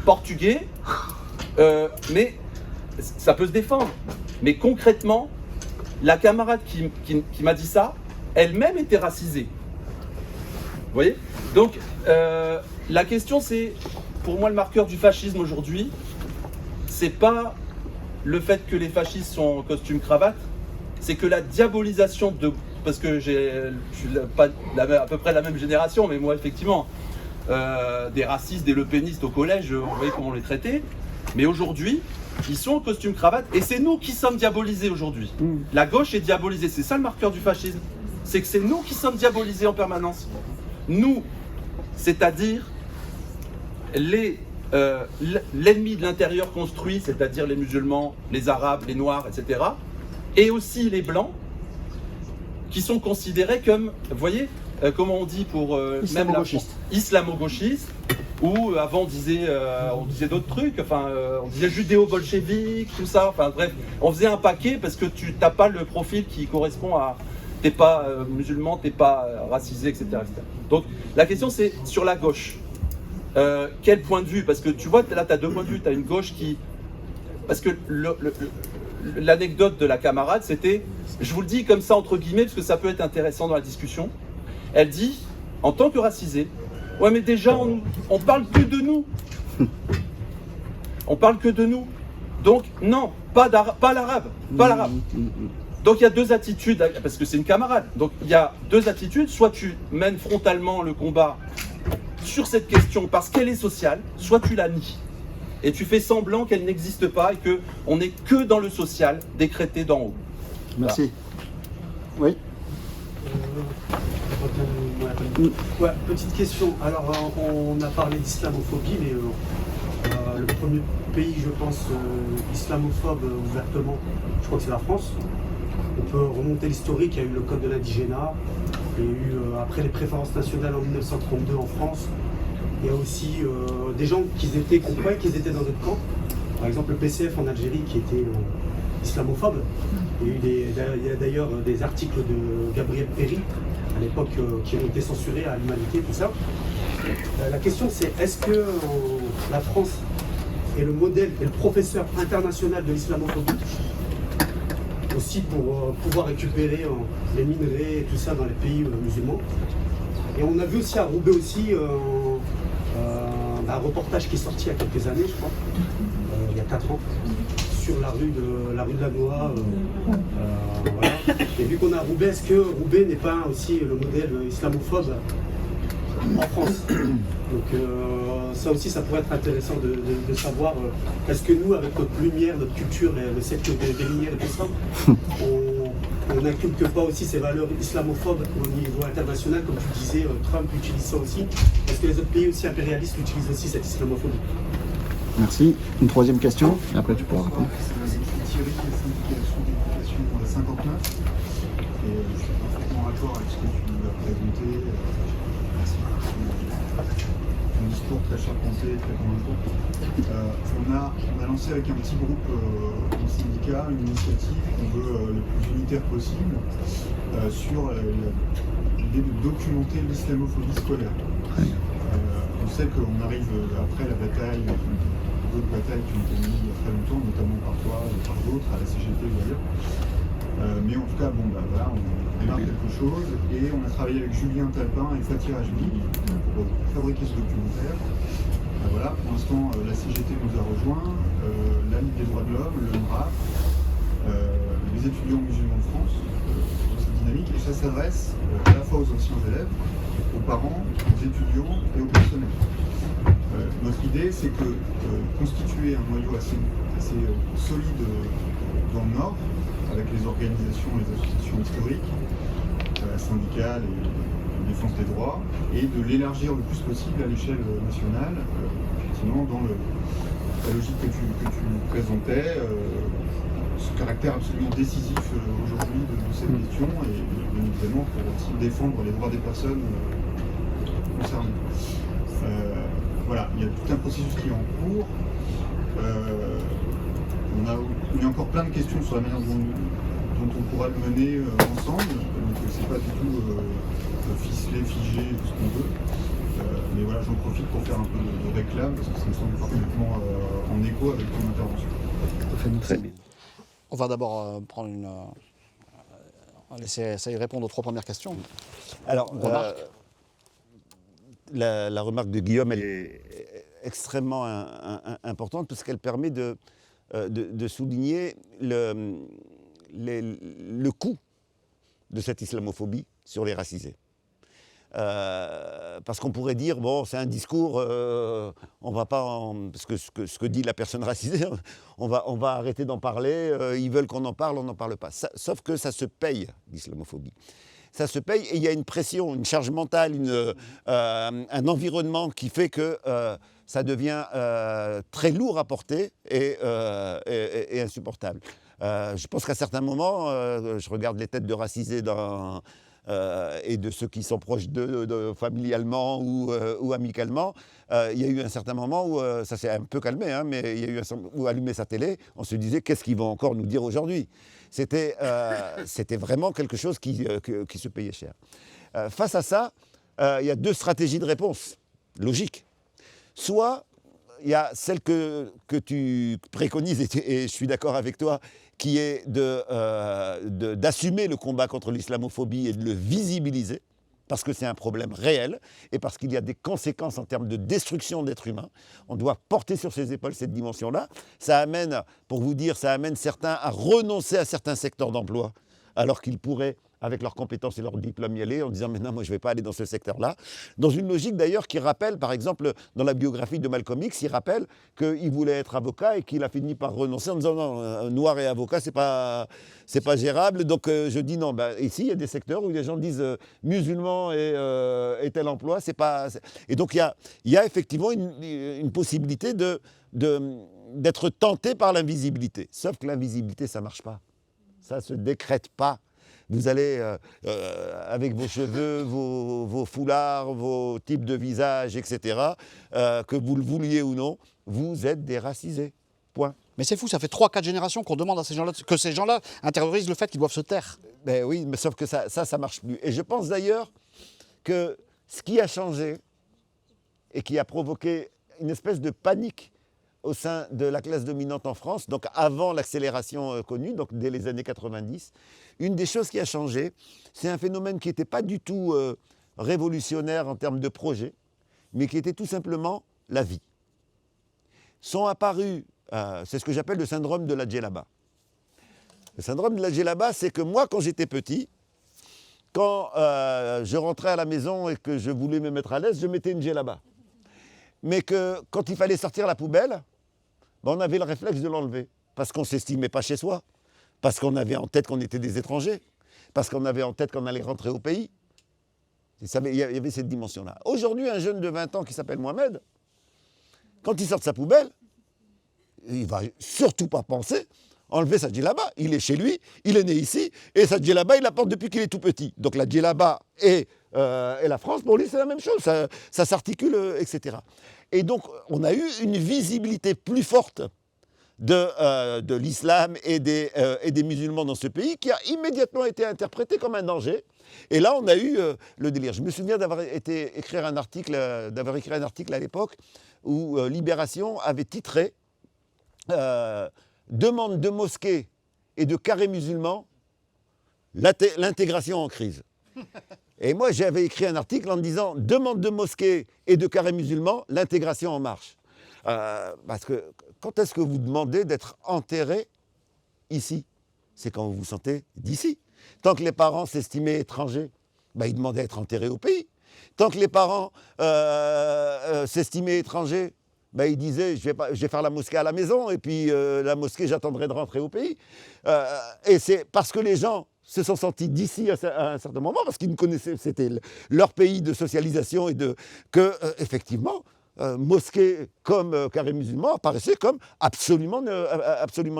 portugais, mais ça peut se défendre. Mais concrètement, la camarade qui m'a dit ça, elle-même était racisée. Vous voyez? Donc, la question c'est, pour moi le marqueur du fascisme aujourd'hui, c'est pas le fait que les fascistes sont en costume cravate, c'est que la diabolisation de... Parce que je suis pas à peu près la même génération, mais moi effectivement, des racistes, des lepénistes au collège, vous voyez comment on les traitait, mais aujourd'hui, ils sont en costume cravate, et c'est nous qui sommes diabolisés aujourd'hui. La gauche est diabolisée, c'est ça le marqueur du fascisme, c'est que c'est nous qui sommes diabolisés en permanence. Nous, c'est-à-dire l'ennemi de l'intérieur construit, c'est-à-dire les musulmans, les arabes, les noirs, etc. Et aussi les blancs, qui sont considérés comme, vous voyez, comment on dit pour islamo-gauchiste. Islamo-gauchiste, ou avant on disait d'autres trucs, enfin on disait judéo-bolchevique, tout ça, enfin bref, on faisait un paquet parce que tu n'as pas le profil qui correspond à... T'es pas musulman, t'es pas racisé, etc., etc. Donc la question c'est sur la gauche. Quel point de vue? Parce que tu vois, là tu as deux points de vue. Tu as une gauche qui... Parce que l'anecdote de la camarade, c'était, je vous le dis comme ça entre guillemets, parce que ça peut être intéressant dans la discussion. Elle dit, en tant que racisée, ouais mais déjà on parle que de nous. On parle que de nous. Donc non, pas l'arabe. Pas l'arabe. Donc il y a deux attitudes, parce que c'est une camarade. Donc il y a deux attitudes, soit tu mènes frontalement le combat sur cette question parce qu'elle est sociale, soit tu la nies. Et tu fais semblant qu'elle n'existe pas et qu'on n'est que dans le social, décrété d'en haut. Merci. Oui. Ouais, petite question. Alors on a parlé d'islamophobie, mais le premier pays, je pense, islamophobe ouvertement, je crois que c'est la France. On peut remonter l'historique, il y a eu le code de l'indigénat, il y a eu après les préférences nationales en 1932 en France, il y a aussi des gens qu'on croyait qu'ils étaient dans notre camp, par exemple le PCF en Algérie qui était islamophobe. Il y a eu d'ailleurs des articles de Gabriel Péry à l'époque qui ont été censurés à l'Humanité, tout ça. La question c'est, est-ce que la France est le modèle et le professeur international de l'islamophobie aussi pour pouvoir récupérer les minerais et tout ça dans les pays musulmans. Et on a vu aussi à Roubaix aussi un reportage qui est sorti il y a quelques années, je crois, il y a 4 ans, sur la rue de Lannoy. Voilà. Et vu qu'on a Roubaix, est-ce que Roubaix n'est pas aussi le modèle islamophobe en France? Donc ça aussi, ça pourrait être intéressant de savoir, est-ce que nous, avec notre lumière, notre culture, et le siècle des lumières et tout ça, on n'inculque pas aussi ces valeurs islamophobes au niveau international, comme tu disais, Trump utilise ça aussi. Est-ce que les autres pays aussi impérialistes utilisent aussi cette islamophobie? Merci. Une troisième question, et après tu pourras répondre. C'est Thierry, la syndication 59, et je suis parfaitement raccord avec ce que tu nous as présenté. Un discours très charpenté, très convaincant. On a lancé avec un petit groupe en syndicat une initiative qu'on veut le plus unitaire possible sur l'idée de documenter l'islamophobie scolaire. On sait qu'on arrive après la bataille, d'autres batailles qui ont été menées il y a très longtemps, notamment par toi et par d'autres, à la CGT d'ailleurs. Mais en tout cas, bon, voilà, on démarre quelque chose et on a travaillé avec Julien Talpin et Fatih Rajmi pour fabriquer ce documentaire. Voilà, pour l'instant, la CGT nous a rejoints, la Ligue des droits de l'homme, le MRAP, les étudiants musulmans de France, dans cette dynamique, et ça s'adresse à la fois aux anciens élèves, aux parents, aux étudiants et aux personnels. Notre idée, c'est que constituer un noyau assez solide dans le Nord, avec les organisations, les associations historiques, syndicales et de défense des droits, et de l'élargir le plus possible à l'échelle nationale, effectivement dans la logique que tu présentais, ce caractère absolument décisif aujourd'hui de cette question et bien évidemment pour aussi défendre les droits des personnes concernées. Voilà, il y a tout un processus qui est en cours. Il y a encore plein de questions sur la manière dont on pourra le mener ensemble. Donc c'est pas du tout ficelé, figé, tout ce qu'on veut. Mais voilà, j'en profite pour faire un peu de réclame parce que ça me semble parfaitement en écho avec ton intervention. Très bien. On va d'abord prendre on va laisser essayer de répondre aux 3 premières questions. Alors, Remarque. la remarque de Guillaume, elle est extrêmement importante parce qu'elle permet de souligner le coût de cette islamophobie sur les racisés. Parce qu'on pourrait dire, bon, c'est un discours, on va pas, parce que ce que dit la personne racisée, on va arrêter d'en parler, ils veulent qu'on en parle, on n'en parle pas. Sauf que ça se paye, l'islamophobie. Ça se paye et il y a une pression, une charge mentale, un environnement qui fait que ça devient très lourd à porter et insupportable. Je pense qu'à certains moments, je regarde les têtes de racisés et de ceux qui sont proches d'eux familialement ou amicalement, il y a eu un certain moment où ça s'est un peu calmé, hein, mais il y a eu un certain moment où allumer sa télé, on se disait qu'est-ce qu'ils vont encore nous dire aujourd'hui. C'était vraiment quelque chose qui se payait cher. Face à ça, il y a 2 stratégies de réponse logiques. Soit il y a celle que tu préconises, et je suis d'accord avec toi, qui est d'assumer le combat contre l'islamophobie et de le visibiliser, parce que c'est un problème réel et parce qu'il y a des conséquences en termes de destruction d'êtres humains. On doit porter sur ses épaules cette dimension-là. Ça amène, pour vous dire, ça amène certains à renoncer à certains secteurs d'emploi, alors qu'ils pourraient, avec leurs compétences et leurs diplômes, y aller en disant « mais non, moi je ne vais pas aller dans ce secteur-là ». Dans une logique d'ailleurs qui rappelle, par exemple, dans la biographie de Malcolm X, il rappelle qu'il voulait être avocat et qu'il a fini par renoncer en disant « non, noir et avocat, c'est pas gérable ». Donc je dis non, ici il y a des secteurs où les gens disent musulmans et tel emploi, c'est pas… Et donc il y a effectivement une possibilité d'être tenté par l'invisibilité. Sauf que l'invisibilité, ça ne marche pas. Ça ne se décrète pas. Vous allez, avec vos cheveux, vos foulards, vos types de visage, etc., que vous le vouliez ou non, vous êtes déracisés. Point. Mais c'est fou, ça fait 3-4 générations qu'on demande à ces gens-là que ces gens-là intériorisent le fait qu'ils doivent se taire. Ben oui, mais sauf que ça marche plus. Et je pense d'ailleurs que ce qui a changé et qui a provoqué une espèce de panique au sein de la classe dominante en France, donc avant l'accélération connue, donc dès les années 90, une des choses qui a changé, c'est un phénomène qui n'était pas du tout révolutionnaire en termes de projet, mais qui était tout simplement la vie. Sont apparus, c'est ce que j'appelle le syndrome de la djellaba. Le syndrome de la djellaba, c'est que moi, quand j'étais petit, quand je rentrais à la maison et que je voulais me mettre à l'aise, je mettais une djellaba. Mais que quand il fallait sortir la poubelle, on avait le réflexe de l'enlever, parce qu'on ne s'estimait pas chez soi, parce qu'on avait en tête qu'on était des étrangers, parce qu'on avait en tête qu'on allait rentrer au pays. Il y avait cette dimension-là. Aujourd'hui, un jeune de 20 ans qui s'appelle Mohamed, quand il sort de sa poubelle, il ne va surtout pas penser enlever sa djellaba. Il est chez lui, il est né ici, et sa djellaba, il la porte depuis qu'il est tout petit. Donc la djellaba et la France, pour lui, c'est la même chose. Ça s'articule, etc. Et donc, on a eu une visibilité plus forte de l'islam et des musulmans dans ce pays qui a immédiatement été interprété comme un danger. Et là, on a eu le délire. Je me souviens d'avoir écrit un article à l'époque où Libération avait titré « Demande de mosquées et de carrés musulmans, l'intégration en crise ». Et moi, j'avais écrit un article en disant « Demande de mosquées et de carrés musulmans, l'intégration en marche ». Parce que quand est-ce que vous demandez d'être enterré ici? C'est quand vous vous sentez d'ici. Tant que les parents s'estimaient étrangers, ils demandaient à être enterrés au pays. Tant que les parents s'estimaient étrangers, ils disaient je vais faire la mosquée à la maison et puis la mosquée j'attendrai de rentrer au pays. Et c'est parce que les gens se sont sentis d'ici à un certain moment, parce qu'ils ne connaissaient, c'était leur pays de socialisation et que effectivement, mosquée comme carré musulman apparaissait comme absolument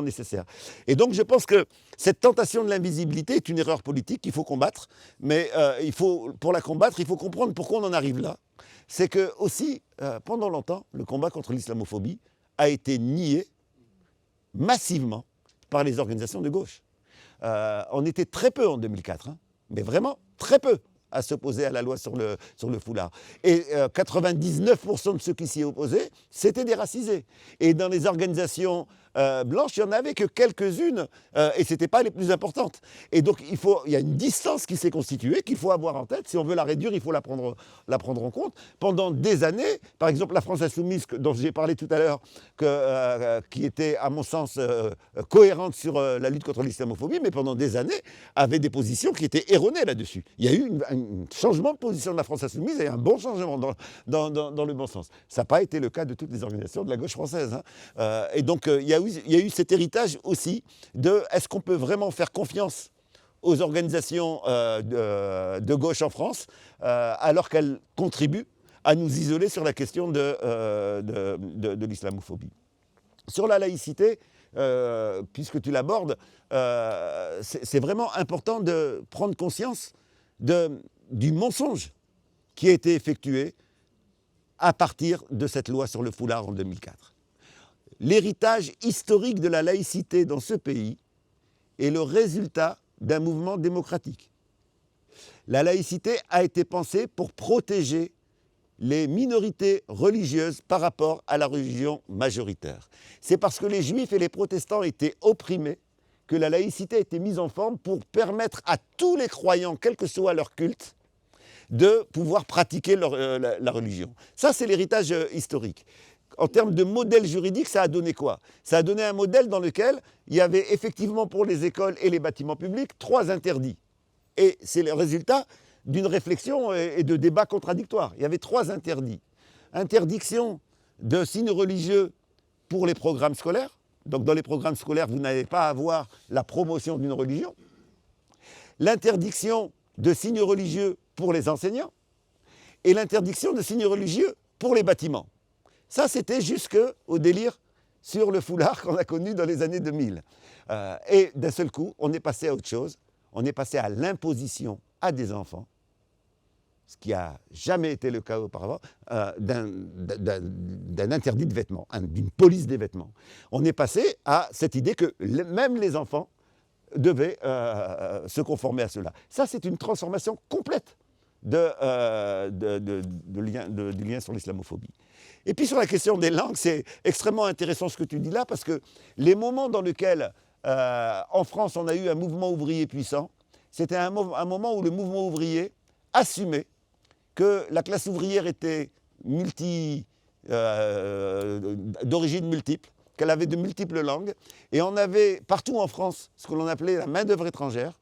nécessaire. Et donc je pense que cette tentation de l'invisibilité est une erreur politique qu'il faut combattre, mais pour la combattre, il faut comprendre pourquoi on en arrive là. C'est que aussi, pendant longtemps, le combat contre l'islamophobie a été nié massivement par les organisations de gauche. On était très peu en 2004, hein, mais vraiment très peu à s'opposer à la loi sur le foulard. Et 99% de ceux qui s'y opposaient, c'était des racisés. Et dans les organisations blanches, il n'y en avait que quelques-unes, et ce n'étaient pas les plus importantes. Et donc, il y a une distance qui s'est constituée qu'il faut avoir en tête. Si on veut la réduire, il faut la prendre en compte. Pendant des années, par exemple, la France insoumise, dont j'ai parlé tout à l'heure, qui était, à mon sens, cohérente sur la lutte contre l'islamophobie, mais pendant des années, avait des positions qui étaient erronées là-dessus. Il y a eu un changement de position de la France insoumise et un bon changement dans le bon sens. Ça n'a pas été le cas de toutes les organisations de la gauche française, hein. Et donc, il y a eu cet héritage aussi de est-ce qu'on peut vraiment faire confiance aux organisations de gauche en France alors qu'elles contribuent à nous isoler sur la question de l'islamophobie. Sur la laïcité, puisque tu l'abordes, c'est vraiment important de prendre conscience du mensonge qui a été effectué à partir de cette loi sur le foulard en 2004. L'héritage historique de la laïcité dans ce pays est le résultat d'un mouvement démocratique. La laïcité a été pensée pour protéger les minorités religieuses par rapport à la religion majoritaire. C'est parce que les juifs et les protestants étaient opprimés que la laïcité a été mise en forme pour permettre à tous les croyants, quel que soit leur culte, de pouvoir pratiquer la religion. Ça, c'est l'héritage historique. En termes de modèle juridique, ça a donné quoi? Ça a donné un modèle dans lequel il y avait effectivement pour les écoles et les bâtiments publics 3 interdits. Et c'est le résultat d'une réflexion et de débats contradictoires. Il y avait 3 interdits. Interdiction de signes religieux pour les programmes scolaires. Donc dans les programmes scolaires, vous n'allez pas avoir la promotion d'une religion. L'interdiction de signes religieux pour les enseignants. Et l'interdiction de signes religieux pour les bâtiments. Ça, c'était jusqu'au délire sur le foulard qu'on a connu dans les années 2000. Et d'un seul coup, on est passé à autre chose. On est passé à l'imposition à des enfants, ce qui n'a jamais été le cas auparavant, d'un interdit de vêtements, d'une police des vêtements. On est passé à cette idée que même les enfants devaient se conformer à cela. Ça, c'est une transformation complète du lien sur l'islamophobie. Et puis sur la question des langues, c'est extrêmement intéressant ce que tu dis là, parce que les moments dans lesquels, en France, on a eu un mouvement ouvrier puissant, c'était un moment où le mouvement ouvrier assumait que la classe ouvrière était d'origine multiple, qu'elle avait de multiples langues, et on avait partout en France ce que l'on appelait la main-d'œuvre étrangère,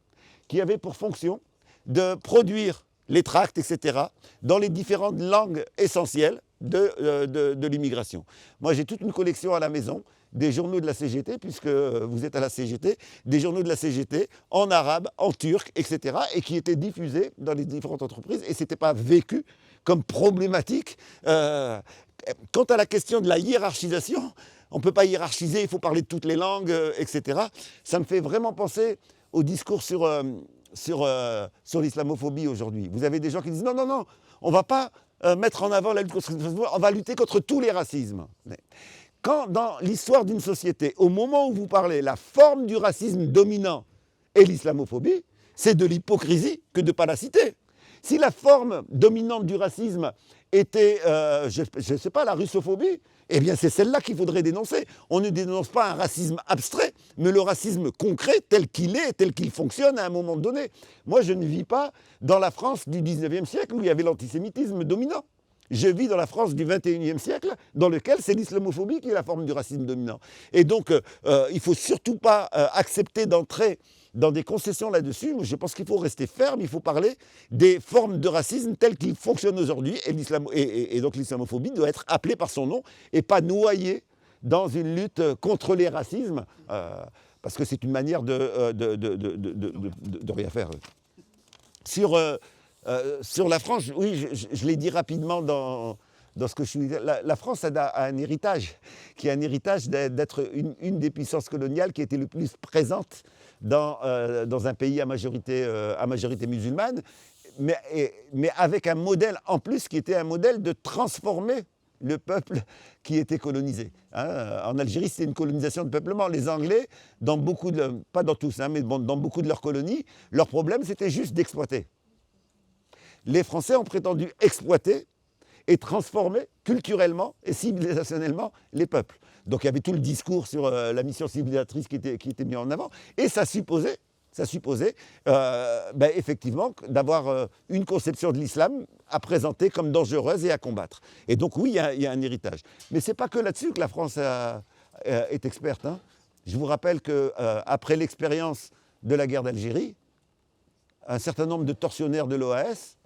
qui avait pour fonction de produire les tracts, etc., dans les différentes langues essentielles de l'immigration. Moi, j'ai toute une collection à la maison des journaux de la CGT, puisque vous êtes à la CGT, des journaux de la CGT en arabe, en turc, etc., et qui étaient diffusés dans les différentes entreprises, et ce n'était pas vécu comme problématique. Quant à la question de la hiérarchisation, on ne peut pas hiérarchiser, il faut parler de toutes les langues, etc. Ça me fait vraiment penser au discours sur l'islamophobie aujourd'hui. Vous avez des gens qui disent non, on ne va pas mettre en avant la lutte contre l'islamophobie, on va lutter contre tous les racismes. Mais quand dans l'histoire d'une société, au moment où vous parlez, la forme du racisme dominant est l'islamophobie, c'est de l'hypocrisie que de ne pas la citer. Si la forme dominante du racisme était, je ne sais pas, la russophobie, eh bien c'est celle-là qu'il faudrait dénoncer. On ne dénonce pas un racisme abstrait, mais le racisme concret tel qu'il est, tel qu'il fonctionne à un moment donné. Moi, je ne vis pas dans la France du 19e siècle où il y avait l'antisémitisme dominant. Je vis dans la France du 21e siècle, dans lequel c'est l'islamophobie qui est la forme du racisme dominant. Et donc, il ne faut surtout pas accepter d'entrer dans des concessions là-dessus. Je pense qu'il faut rester ferme, il faut parler des formes de racisme telles qu'ils fonctionnent aujourd'hui. Et donc l'islamophobie doit être appelée par son nom et pas noyée dans une lutte contre les racismes, parce que c'est une manière de rien faire. Sur la France, oui, je l'ai dit rapidement dans dans ce que je suis. La France a un héritage, qui est un héritage d'être une des puissances coloniales qui était le plus présente dans un pays à majorité musulmane, mais avec un modèle en plus qui était un modèle de transformer le peuple qui était colonisé. En Algérie, c'était une colonisation de peuplement. Les Anglais, pas dans tous, mais dans beaucoup de leurs colonies, leur problème, c'était juste d'exploiter. Les Français ont prétendu exploiter et transformer culturellement et civilisationnellement les peuples. Donc il y avait tout le discours sur la mission civilisatrice qui était mis en avant, et ça supposait effectivement d'avoir une conception de l'islam à présenter comme dangereuse et à combattre. Et donc oui, il y a un héritage. Mais ce n'est pas que là-dessus que la France est experte. Je vous rappelle qu'après l'expérience de la guerre d'Algérie, un certain nombre de tortionnaires de l'OAS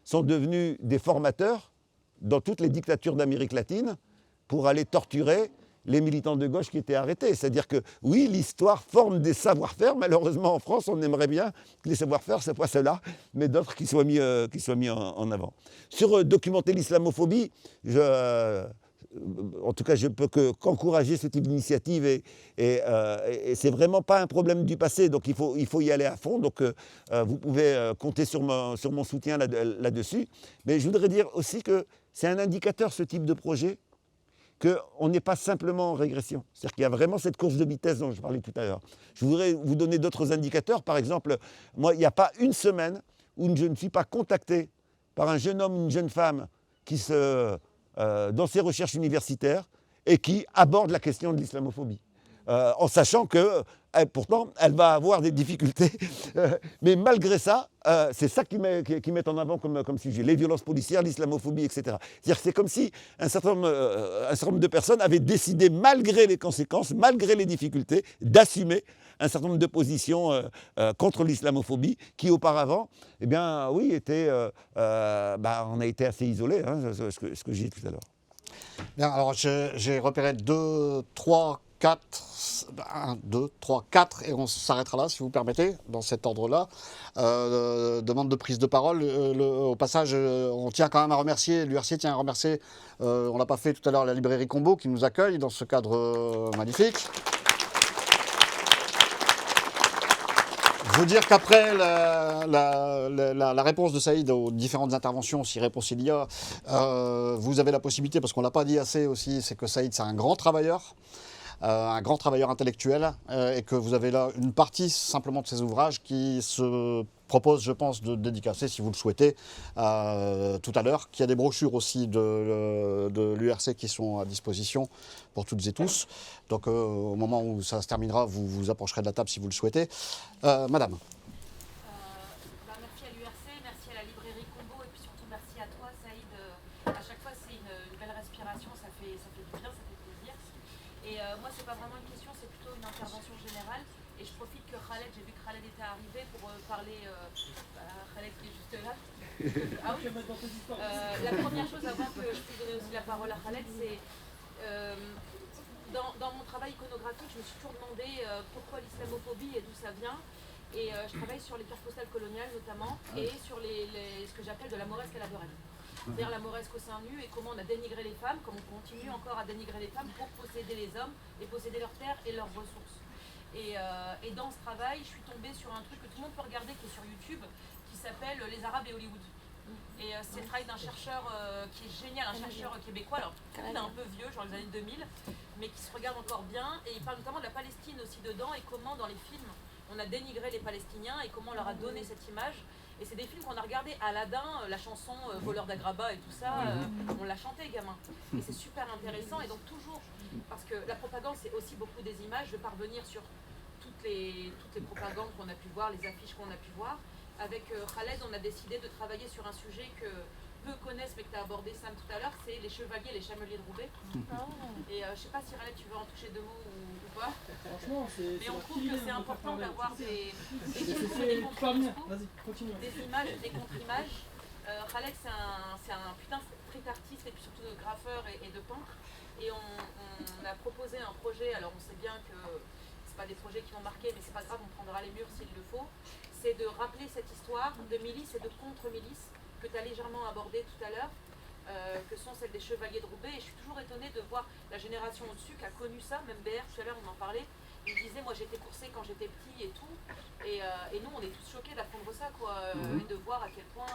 sont devenus des formateurs dans toutes les dictatures d'Amérique latine pour aller torturer les militants de gauche qui étaient arrêtés. C'est-à-dire que, oui, l'histoire forme des savoir-faire. Malheureusement, en France, on aimerait bien que les savoir-faire, ce ne soit ceux-là, mais d'autres qui soient mis en avant. Sur documenter l'islamophobie, en tout cas, je ne peux qu'encourager ce type d'initiative, et c'est vraiment pas un problème du passé, donc il faut y aller à fond. Donc vous pouvez compter sur mon soutien là-dessus. Mais je voudrais dire aussi que c'est un indicateur, ce type de projet, qu'on n'est pas simplement en régression. C'est-à-dire qu'il y a vraiment cette course de vitesse dont je parlais tout à l'heure. Je voudrais vous donner d'autres indicateurs. Par exemple, moi, il n'y a pas une semaine où je ne suis pas contacté par un jeune homme, une jeune femme dans ses recherches universitaires et qui aborde la question de l'islamophobie. En sachant que, pourtant, elle va avoir des difficultés. Mais malgré ça, c'est ça qu'ils mettent en avant comme sujet. Les violences policières, l'islamophobie, etc. C'est-à-dire que c'est comme si un certain nombre de personnes avaient décidé, malgré les conséquences, malgré les difficultés, d'assumer un certain nombre de positions contre l'islamophobie qui, auparavant, eh bien, oui, on a été assez isolés, ce que j'ai dit tout à l'heure. Bien, alors j'ai repéré 2, 3, 4, 1, 2, 3, 4, et on s'arrêtera là, si vous permettez, dans cet ordre-là. Demande de prise de parole. Au passage, on tient quand même à remercier, l'URC tient à remercier, on ne l'a pas fait tout à l'heure, la librairie Combo qui nous accueille dans ce cadre magnifique. Je veux dire qu'après la réponse de Saïd aux différentes interventions, si réponse il y a, vous avez la possibilité, parce qu'on ne l'a pas dit assez aussi, c'est que Saïd, c'est un grand travailleur intellectuel, et que vous avez là une partie simplement de ses ouvrages qui se propose, je pense, de dédicacer, si vous le souhaitez, tout à l'heure, qu'il y a des brochures aussi de l'URC qui sont à disposition pour toutes et tous. Donc au moment où ça se terminera, vous vous approcherez de la table si vous le souhaitez. Madame. Merci à l'URC, merci à la librairie Combo, et puis surtout merci à toi, Saïd. À chaque fois, c'est une belle respiration, ça fait du bien, ça fait plaisir. Et moi, c'est pas vraiment une question, c'est plutôt une intervention générale. Et je profite que Khaled, j'ai vu que Khaled était arrivé pour parler. Khaled qui est juste là. Ah oui. La première chose, avant que je puisse donner aussi la parole à Khaled, c'est dans mon travail iconographique, je me suis toujours demandé pourquoi l'islamophobie et d'où ça vient. Et je travaille sur les cartes postales coloniales notamment, et sur ce que j'appelle de la mauresque à la beurette. C'est-à-dire la mauresque au sein nu, et comment on a dénigré les femmes, comme on continue encore à dénigrer les femmes pour posséder les hommes et posséder leurs terres et leurs ressources. Et dans ce travail, je suis tombée sur un truc que tout le monde peut regarder, qui est sur YouTube, qui s'appelle Les Arabes et Hollywood. Et c'est le travail d'un chercheur qui est génial, un chercheur québécois, alors il est un peu vieux, genre les années 2000, mais qui se regarde encore bien, et il parle notamment de la Palestine aussi dedans, et comment dans les films on a dénigré les Palestiniens et comment on leur a donné cette image. Et c'est des films qu'on a regardés. Aladdin, la chanson Voleur d'Agraba et tout ça, on l'a chanté gamin. Et c'est super intéressant. Et donc toujours, parce que la propagande c'est aussi beaucoup des images, je vais pas revenir sur toutes les propagandes qu'on a pu voir, les affiches qu'on a pu voir. Avec Khaled, on a décidé de travailler sur un sujet que peu connaissent, mais que tu as abordé Sam tout à l'heure, c'est les chevaliers et les chameliers de Roubaix. Et je sais pas si Khaled, tu veux en toucher deux mots ou pas. Franchement, mais on trouve que c'est important d'avoir des images, des contre-images. Khaled, c'est un putain de street artiste, et puis surtout de graffeur et de peintre. Et on a proposé un projet, alors on sait bien que c'est pas des projets qui vont marquer, mais c'est pas grave, on prendra les murs s'il le faut. C'est de rappeler cette histoire de milice et de contre-milice que tu as légèrement abordé tout à l'heure, que sont celles des chevaliers de Roubaix. Et je suis toujours étonnée de voir la génération au-dessus qui a connu ça, même BR, tout à l'heure on en parlait. Il me disait, moi j'étais coursé quand j'étais petit et tout. Et nous, on est tous choqués d'apprendre ça, quoi, et de voir à quel point...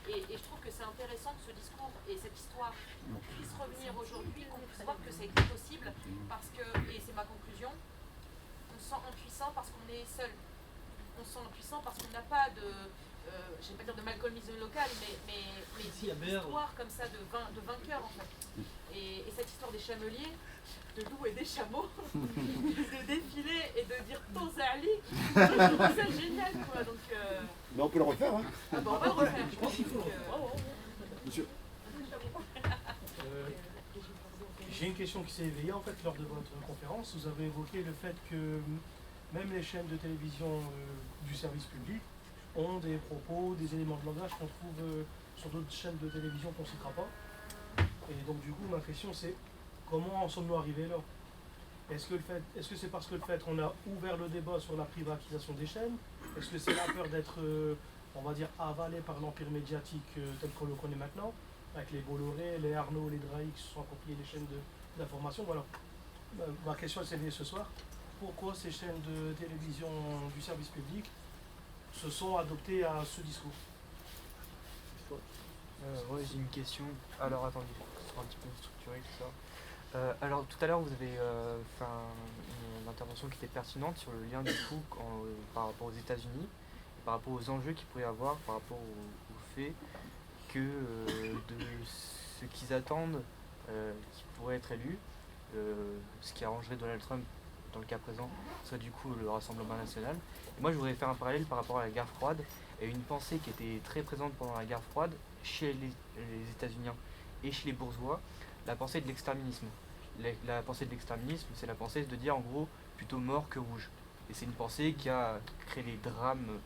Et je trouve que c'est intéressant que ce discours et cette histoire puissent revenir aujourd'hui, qu'on puisse voir que ça a été possible, parce que, et c'est ma conclusion, on se sent impuissant parce qu'on est seul. On se sent impuissant parce qu'on n'a pas de, je ne vais pas dire de malcolmisme local, mais d'histoire comme ça de vainqueur en fait. Et cette histoire des chameliers, de loups et des chameaux, de défiler et de dire Tozali, je trouve ça génial quoi. Donc, Mais on peut le refaire, hein. on va le refaire, je pense. Monsieur. J'ai une question qui s'est éveillée en fait lors de votre conférence. Vous avez évoqué le fait que même les chaînes de télévision du service public ont des propos, des éléments de langage qu'on trouve sur d'autres chaînes de télévision qu'on ne citera pas. Et donc du coup, ma question c'est comment en sommes-nous arrivés là? Est-ce que c'est parce que le fait qu'on a ouvert le débat sur la privatisation des chaînes? Est-ce que c'est la peur d'être, on va dire, avalé par l'empire médiatique tel qu'on le connaît maintenant, avec les Bolloré, les Arnaud, les Drahi qui se sont appropriés des chaînes d'information? Voilà. Ma question s'est venue ce soir. Pourquoi ces chaînes de télévision du service public se sont adoptées à ce discours? Ouais, j'ai une question. Alors attendez, ce sera un petit peu structuré tout ça. Alors tout à l'heure vous avez fait une intervention qui était pertinente sur le lien du coup par rapport aux États-Unis, par rapport aux enjeux qu'il pourrait y avoir, par rapport au fait que de ce qu'ils attendent qui pourrait être élu, ce qui arrangerait Donald Trump dans le cas présent, serait du coup le Rassemblement national. Et moi je voudrais faire un parallèle par rapport à la guerre froide et une pensée qui était très présente pendant la guerre froide chez les États-Unis et chez les bourgeois, la pensée de l'exterminisme. La pensée de l'exterminisme, c'est la pensée de dire en gros plutôt mort que rouge. Et c'est une pensée qui a créé des drames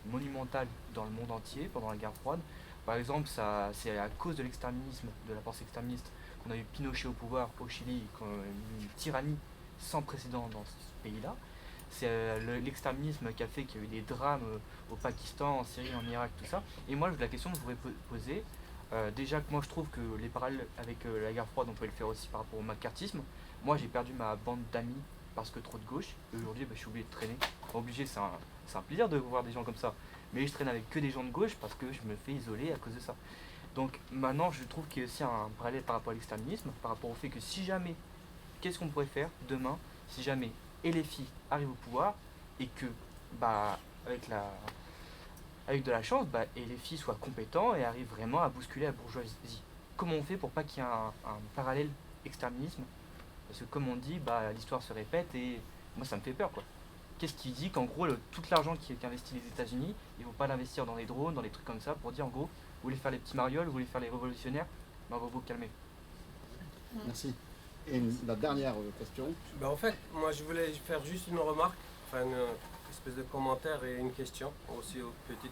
monumentaux dans le monde entier pendant la guerre froide. Par exemple, c'est à cause de l'exterminisme, de la pensée exterministe, qu'on a eu Pinochet au pouvoir au Chili, qu'on a eu une tyrannie sans précédent dans ce pays-là. C'est l'exterminisme qui a fait qu'il y a eu des drames au Pakistan, en Syrie, en Irak, tout ça. Et moi, la question que je voudrais poser, déjà que moi je trouve que les parallèles avec la guerre froide, on peut le faire aussi par rapport au macartisme. Moi, j'ai perdu ma bande d'amis parce que trop de gauche. Et aujourd'hui, je suis obligé de traîner. Obligé, c'est un plaisir de voir des gens comme ça. Mais je traîne avec que des gens de gauche parce que je me fais isoler à cause de ça. Donc maintenant, je trouve qu'il y a aussi un parallèle par rapport à l'exterminisme, par rapport au fait que si jamais, qu'est-ce qu'on pourrait faire demain, si jamais et les filles arrivent au pouvoir et que, avec de la chance, et les filles soient compétents et arrivent vraiment à bousculer la bourgeoisie. Comment on fait pour pas qu'il y ait un parallèle exterminisme? Parce que comme on dit, l'histoire se répète et moi ça me fait peur quoi. Qu'est-ce qui dit qu'en gros tout l'argent qu'investit les États-Unis, ils vont pas l'investir dans les drones, dans les trucs comme ça, pour dire en gros, vous voulez faire les petits marioles, vous voulez faire les révolutionnaires, on va vous calmer. Merci. Et la dernière question. En fait, moi je voulais faire juste une remarque, enfin une espèce de commentaire et une question, aussi petite.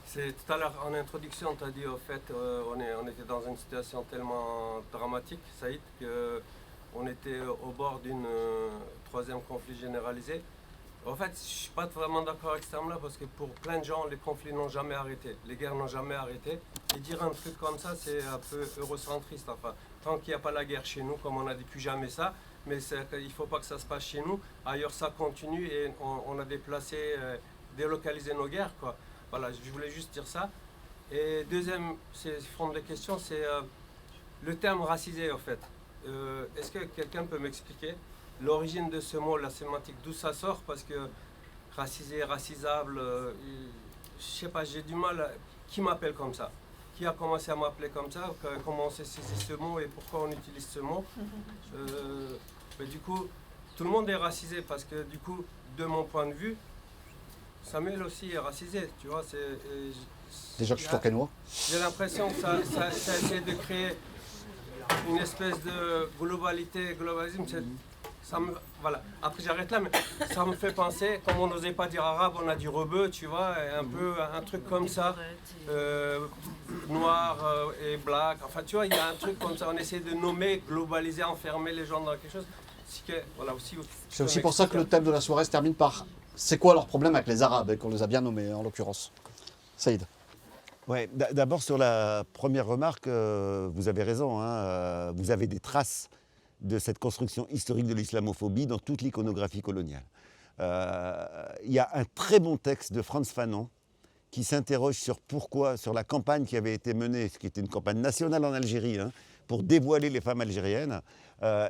C'est tout à l'heure en introduction, tu as dit au fait, on était dans une situation tellement dramatique, Saïd, qu'on était au bord d'une troisième conflit généralisé. En fait, je ne suis pas vraiment d'accord avec ce terme-là parce que pour plein de gens, les conflits n'ont jamais arrêté, les guerres n'ont jamais arrêté. Et dire un truc comme ça, c'est un peu eurocentriste. Enfin, tant qu'il n'y a pas la guerre chez nous, comme on a dit plus jamais ça, mais il ne faut pas que ça se passe chez nous. Ailleurs, ça continue et on a déplacé, délocalisé nos guerres, quoi. Voilà, je voulais juste dire ça. Et deuxième front de la question, c'est le terme racisé, en fait. Est-ce que quelqu'un peut m'expliquer l'origine de ce mot, la sémantique, d'où ça sort? Parce que racisé, racisable, je sais pas, j'ai du mal. Qui m'appelle comme ça? Qui a commencé à m'appeler comme ça? Comment on s'est saisi ce mot et pourquoi on utilise ce mot? Mais du coup, tout le monde est racisé parce que du coup, de mon point de vue, Samuel aussi est racisé, tu vois. Déjà que je suis tourquenois. J'ai l'impression que ça essaie de créer une espèce de globalisme. Voilà. Après j'arrête là, mais ça me fait penser, comme on n'osait pas dire arabe, on a dit rebeu, tu vois, un peu un truc comme ça, noir et black, enfin tu vois, il y a un truc comme ça, on essaie de nommer, globaliser, enfermer les gens dans quelque chose. Voilà, C'est aussi pour ça que le thème de la soirée se termine par c'est quoi leur problème avec les Arabes, et qu'on les a bien nommés en l'occurrence. Saïd. Ouais, d'abord sur la première remarque, vous avez raison, hein, vous avez des traces de cette construction historique de l'islamophobie dans toute l'iconographie coloniale. Il y a un très bon texte de Frantz Fanon qui s'interroge sur pourquoi, sur la campagne qui avait été menée, ce qui était une campagne nationale en Algérie, hein, pour dévoiler les femmes algériennes,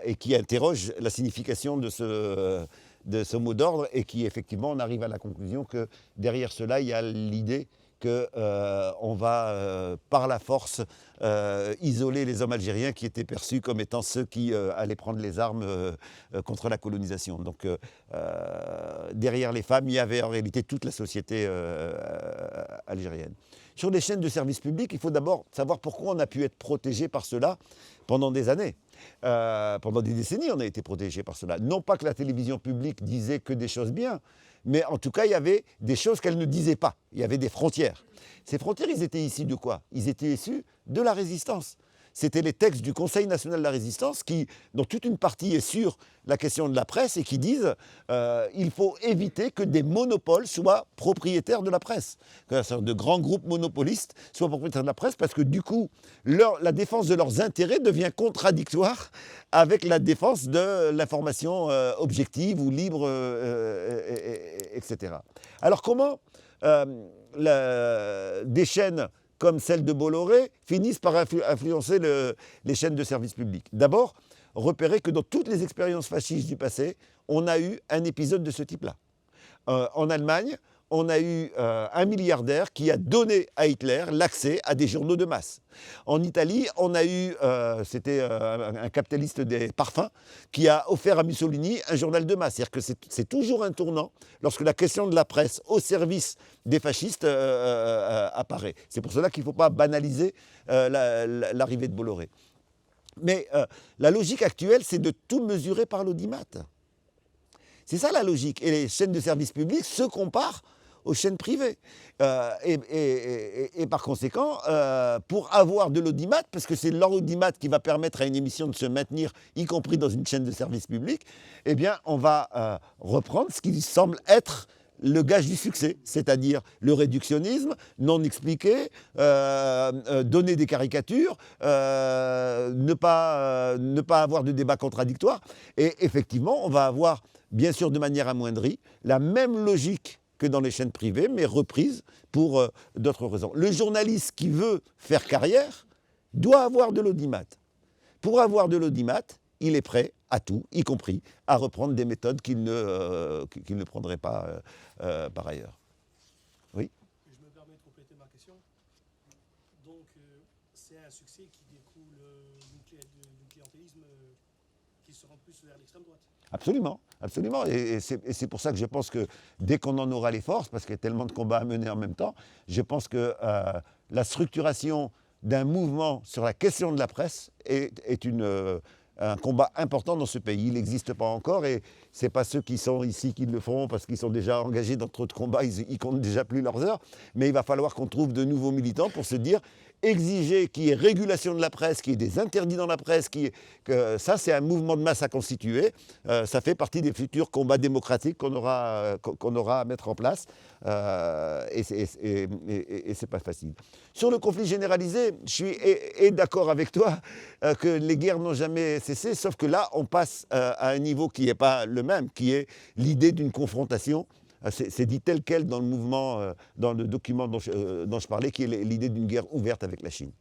et qui interroge la signification de ce mot d'ordre, et qui effectivement, on arrive à la conclusion que derrière cela, il y a l'idée qu'on va, par la force, isoler les hommes algériens qui étaient perçus comme étant ceux qui allaient prendre les armes contre la colonisation. Donc derrière les femmes, il y avait en réalité toute la société algérienne. Sur les chaînes de service public, il faut d'abord savoir pourquoi on a pu être protégé par cela pendant des années. Pendant des décennies, on a été protégé par cela. Non pas que la télévision publique disait que des choses bien, mais en tout cas, il y avait des choses qu'elle ne disait pas. Il y avait des frontières. Ces frontières, ils étaient issus de quoi? Ils étaient issus de la résistance. C'était les textes du Conseil national de la résistance dont toute une partie est sur la question de la presse et qui disent il faut éviter que des monopoles soient propriétaires de la presse. Que de grands groupes monopolistes soient propriétaires de la presse parce que du coup, la défense de leurs intérêts devient contradictoire avec la défense de l'information objective ou libre, etc. Alors comment des chaînes comme celle de Bolloré, finissent par influencer les chaînes de service public? D'abord, repérer que dans toutes les expériences fascistes du passé, on a eu un épisode de ce type-là. En Allemagne, on a eu un milliardaire qui a donné à Hitler l'accès à des journaux de masse. En Italie, on a eu, c'était un capitaliste des parfums qui a offert à Mussolini un journal de masse. C'est-à-dire que c'est toujours un tournant lorsque la question de la presse au service des fascistes apparaît. C'est pour cela qu'il ne faut pas banaliser l'arrivée de Bolloré. Mais la logique actuelle, c'est de tout mesurer par l'audimat. C'est ça la logique. Et les chaînes de service public se comparent aux chaînes privées. Et par conséquent, pour avoir de l'audimat, parce que c'est l'audimat qui va permettre à une émission de se maintenir, y compris dans une chaîne de service public, eh bien, on va reprendre ce qui semble être le gage du succès, c'est-à-dire le réductionnisme non expliqué, donner des caricatures, ne pas avoir de débat contradictoire. Et effectivement, on va avoir, bien sûr de manière amoindrie, la même logique que dans les chaînes privées, mais reprise pour d'autres raisons. Le journaliste qui veut faire carrière doit avoir de l'audimat. Pour avoir de l'audimat, il est prêt à tout, y compris à reprendre des méthodes qu'il ne prendrait pas par ailleurs. Oui. Je me permets de compléter ma question. Donc, c'est un succès qui découle du clientélisme qui se rend plus vers l'extrême droite. Absolument, absolument. Et c'est pour ça que je pense que dès qu'on en aura les forces, parce qu'il y a tellement de combats à mener en même temps, je pense que la structuration d'un mouvement sur la question de la presse est un combat important dans ce pays. Il n'existe pas encore et ce n'est pas ceux qui sont ici qui le feront parce qu'ils sont déjà engagés dans trop de combats, ils comptent déjà plus leurs heures. Mais il va falloir qu'on trouve de nouveaux militants pour se dire exiger qu'il y ait régulation de la presse, qu'il y ait des interdits dans la presse, que ça c'est un mouvement de masse à constituer. Ça fait partie des futurs combats démocratiques qu'on aura à mettre en place. Et c'est pas facile. Sur le conflit généralisé, je suis d'accord avec toi que les guerres n'ont jamais cessé, sauf que là on passe à un niveau qui n'est pas le même, qui est l'idée d'une confrontation. C'est dit tel quel dans le mouvement, dans le document dont je parlais, qui est l'idée d'une guerre ouverte avec la Chine.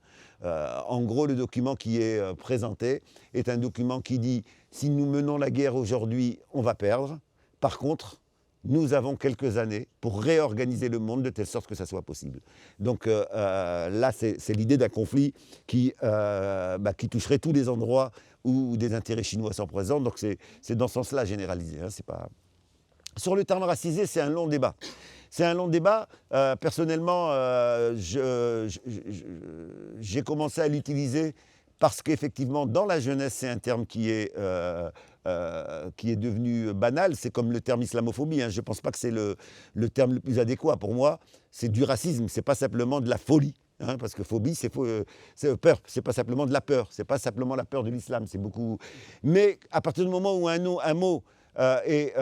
En gros, le document qui est présenté est un document qui dit « si nous menons la guerre aujourd'hui, on va perdre. Par contre, nous avons quelques années pour réorganiser le monde de telle sorte que ça soit possible. » Donc là, c'est l'idée d'un conflit qui toucherait tous les endroits où des intérêts chinois sont présents. Donc c'est dans ce sens-là généralisé. Hein, c'est pas... Sur le terme racisé, c'est un long débat. C'est un long débat. Personnellement, j'ai commencé à l'utiliser parce qu'effectivement, dans la jeunesse, c'est un terme qui est devenu banal. C'est comme le terme islamophobie. Hein. Je ne pense pas que c'est le terme le plus adéquat. Pour moi, c'est du racisme. Ce n'est pas simplement de la folie. Hein, parce que phobie, c'est peur. Ce n'est pas simplement de la peur. Ce n'est pas simplement la peur de l'islam. C'est beaucoup. Mais à partir du moment où un mot et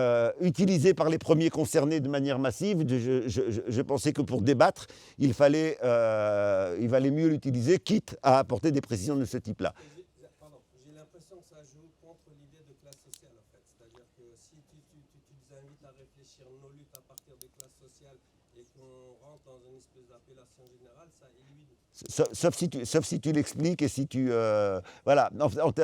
utilisé par les premiers concernés de manière massive, je pensais que pour débattre, il valait mieux l'utiliser, quitte à apporter des précisions de ce type-là. J'ai l'impression que ça joue contre l'idée de classe sociale en fait. C'est-à-dire que si tu nous invites à réfléchir nos luttes à partir de classe sociale et qu'on rentre dans une espèce d'appellation générale, ça élude. Sauf si tu l'expliques et si tu... voilà.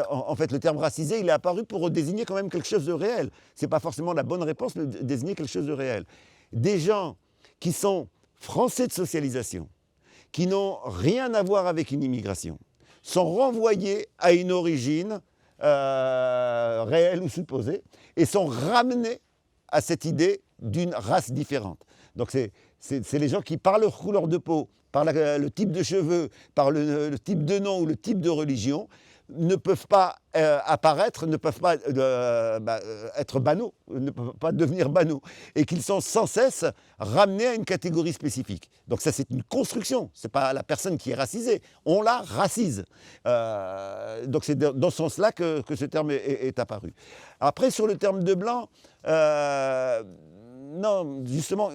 En fait, le terme racisé, il est apparu pour désigner quand même quelque chose de réel. Ce n'est pas forcément la bonne réponse, mais désigner quelque chose de réel. Des gens qui sont français de socialisation, qui n'ont rien à voir avec une immigration, sont renvoyés à une origine réelle ou supposée et sont ramenés à cette idée d'une race différente. Donc c'est les gens qui, par leur couleur de peau, par le type de cheveux, par le type de nom ou le type de religion, ne peuvent pas apparaître, ne peuvent pas être banaux, ne peuvent pas devenir banaux, et qu'ils sont sans cesse ramenés à une catégorie spécifique. Donc ça, c'est une construction, ce n'est pas la personne qui est racisée, on la racise. Donc c'est dans ce sens-là que ce terme est apparu. Après, sur le terme de blanc, non, justement,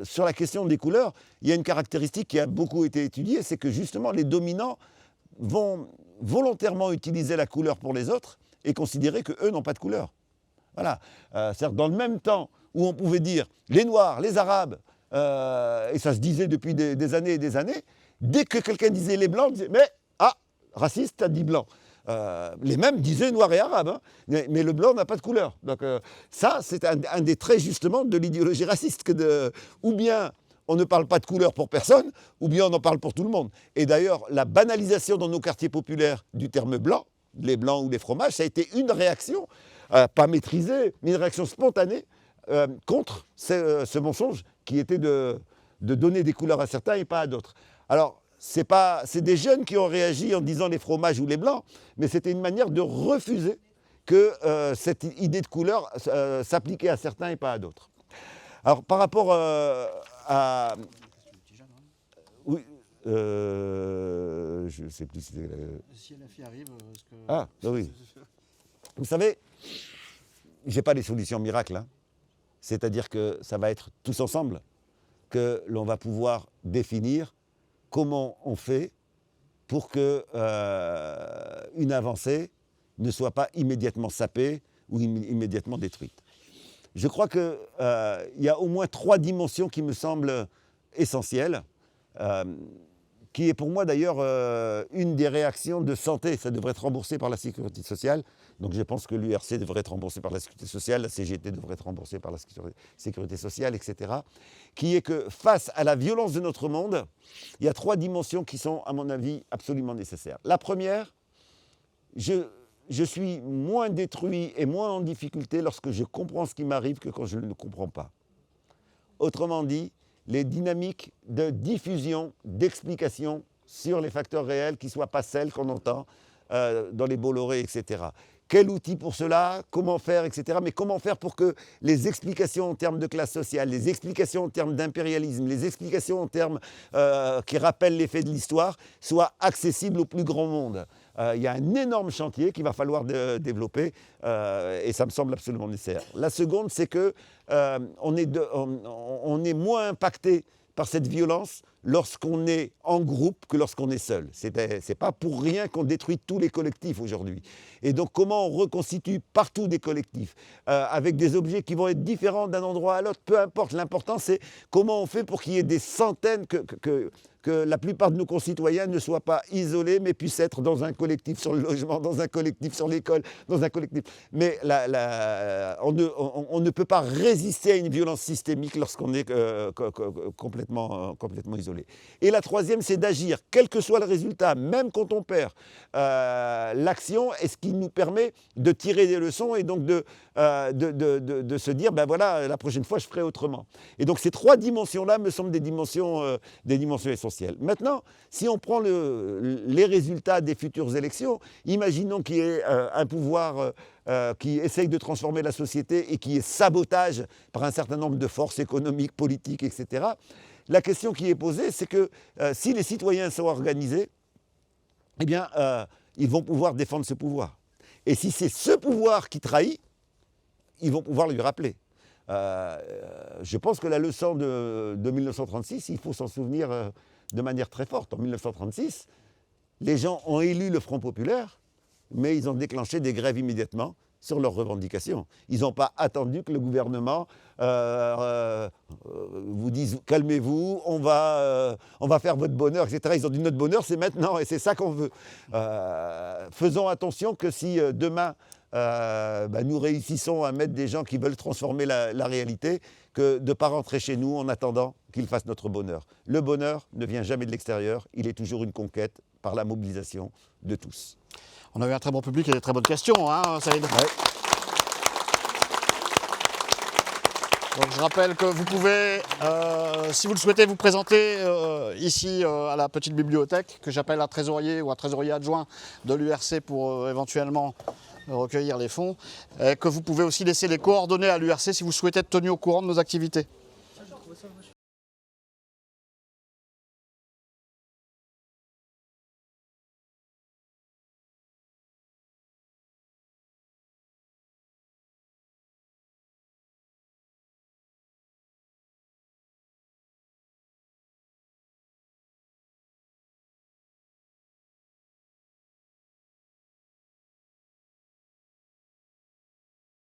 sur la question des couleurs, il y a une caractéristique qui a beaucoup été étudiée, c'est que justement les dominants vont volontairement utiliser la couleur pour les autres et considérer qu'eux n'ont pas de couleur. Voilà. C'est-à-dire dans le même temps où on pouvait dire les Noirs, les Arabes, et ça se disait depuis des années et des années, dès que quelqu'un disait les Blancs, on disait mais raciste, t'as dit blanc. Les mêmes disaient noir et arabe, hein, mais le blanc n'a pas de couleur. Donc ça, c'est un des traits justement de l'idéologie raciste, ou bien on ne parle pas de couleur pour personne, ou bien on en parle pour tout le monde. Et d'ailleurs, la banalisation dans nos quartiers populaires du terme blanc, les blancs ou les fromages, ça a été une réaction, pas maîtrisée, mais une réaction spontanée contre ce mensonge qui était de donner des couleurs à certains et pas à d'autres. Alors, c'est des jeunes qui ont réagi en disant les fromages ou les blancs, mais c'était une manière de refuser que cette idée de couleur s'appliquait à certains et pas à d'autres. Alors, par rapport à... Oui, je ne sais plus si c'était... Si la fille arrive... Ah, oui. Vous savez, je n'ai pas les solutions miracles. Hein. C'est-à-dire que ça va être tous ensemble que l'on va pouvoir définir comment on fait pour qu'une avancée ne soit pas immédiatement sapée ou immédiatement détruite. Je crois qu'il y a au moins 3 dimensions qui me semblent essentielles, qui est pour moi d'ailleurs une des réactions de santé. Ça devrait être remboursé par la sécurité sociale. Donc je pense que l'URC devrait être remboursé par la sécurité sociale, la CGT devrait être remboursée par la sécurité sociale, etc. Qui est que face à la violence de notre monde, il y a 3 dimensions qui sont, à mon avis, absolument nécessaires. La première, je suis moins détruit et moins en difficulté lorsque je comprends ce qui m'arrive que quand je ne le comprends pas. Autrement dit, les dynamiques de diffusion, d'explication sur les facteurs réels qui ne soient pas celles qu'on entend dans les Bolloré, etc. Quel outil pour cela? Comment faire, etc. Mais comment faire pour que les explications en termes de classe sociale, les explications en termes d'impérialisme, les explications en termes qui rappellent les faits de l'histoire soient accessibles au plus grand monde? Il y a un énorme chantier qu'il va falloir développer et ça me semble absolument nécessaire. La seconde, c'est qu'on est moins impacté par cette violence lorsqu'on est en groupe que lorsqu'on est seul. C'est pas pour rien qu'on détruit tous les collectifs aujourd'hui. Et donc comment on reconstitue partout des collectifs avec des objets qui vont être différents d'un endroit à l'autre, peu importe. L'important, c'est comment on fait pour qu'il y ait des centaines, que la plupart de nos concitoyens ne soient pas isolés, mais puissent être dans un collectif sur le logement, dans un collectif sur l'école, dans un collectif. Mais on ne peut pas résister à une violence systémique lorsqu'on est complètement isolé. Et la troisième, c'est d'agir, quel que soit le résultat, même quand on perd. L'action est ce qui nous permet de tirer des leçons et donc de se dire, ben voilà, la prochaine fois, je ferai autrement. Et donc ces 3 dimensions-là me semblent des dimensions essentielles. Maintenant, si on prend les résultats des futures élections, imaginons qu'il y ait un pouvoir qui essaye de transformer la société et qui est sabotage par un certain nombre de forces économiques, politiques, etc. La question qui est posée, c'est que si les citoyens sont organisés, eh bien, ils vont pouvoir défendre ce pouvoir. Et si c'est ce pouvoir qui trahit, ils vont pouvoir lui rappeler. Je pense que la leçon de 1936, il faut s'en souvenir de manière très forte. En 1936, les gens ont élu le Front populaire, mais ils ont déclenché des grèves immédiatement sur leurs revendications. Ils n'ont pas attendu que le gouvernement vous dise « calmez-vous, on va faire votre bonheur », etc. Ils ont dit « notre bonheur, c'est maintenant et c'est ça qu'on veut ». Faisons attention que si demain, nous réussissons à mettre des gens qui veulent transformer la réalité, que de ne pas rentrer chez nous en attendant qu'ils fassent notre bonheur. Le bonheur ne vient jamais de l'extérieur, il est toujours une conquête par la mobilisation de tous. On a eu un très bon public et des très bonnes questions, hein, Saïd. Ouais. Donc, je rappelle que vous pouvez, si vous le souhaitez, vous présenter ici à la petite bibliothèque, que j'appelle un trésorier ou un trésorier adjoint de l'URC pour éventuellement recueillir les fonds, et que vous pouvez aussi laisser les coordonnées à l'URC si vous souhaitez être tenu au courant de nos activités.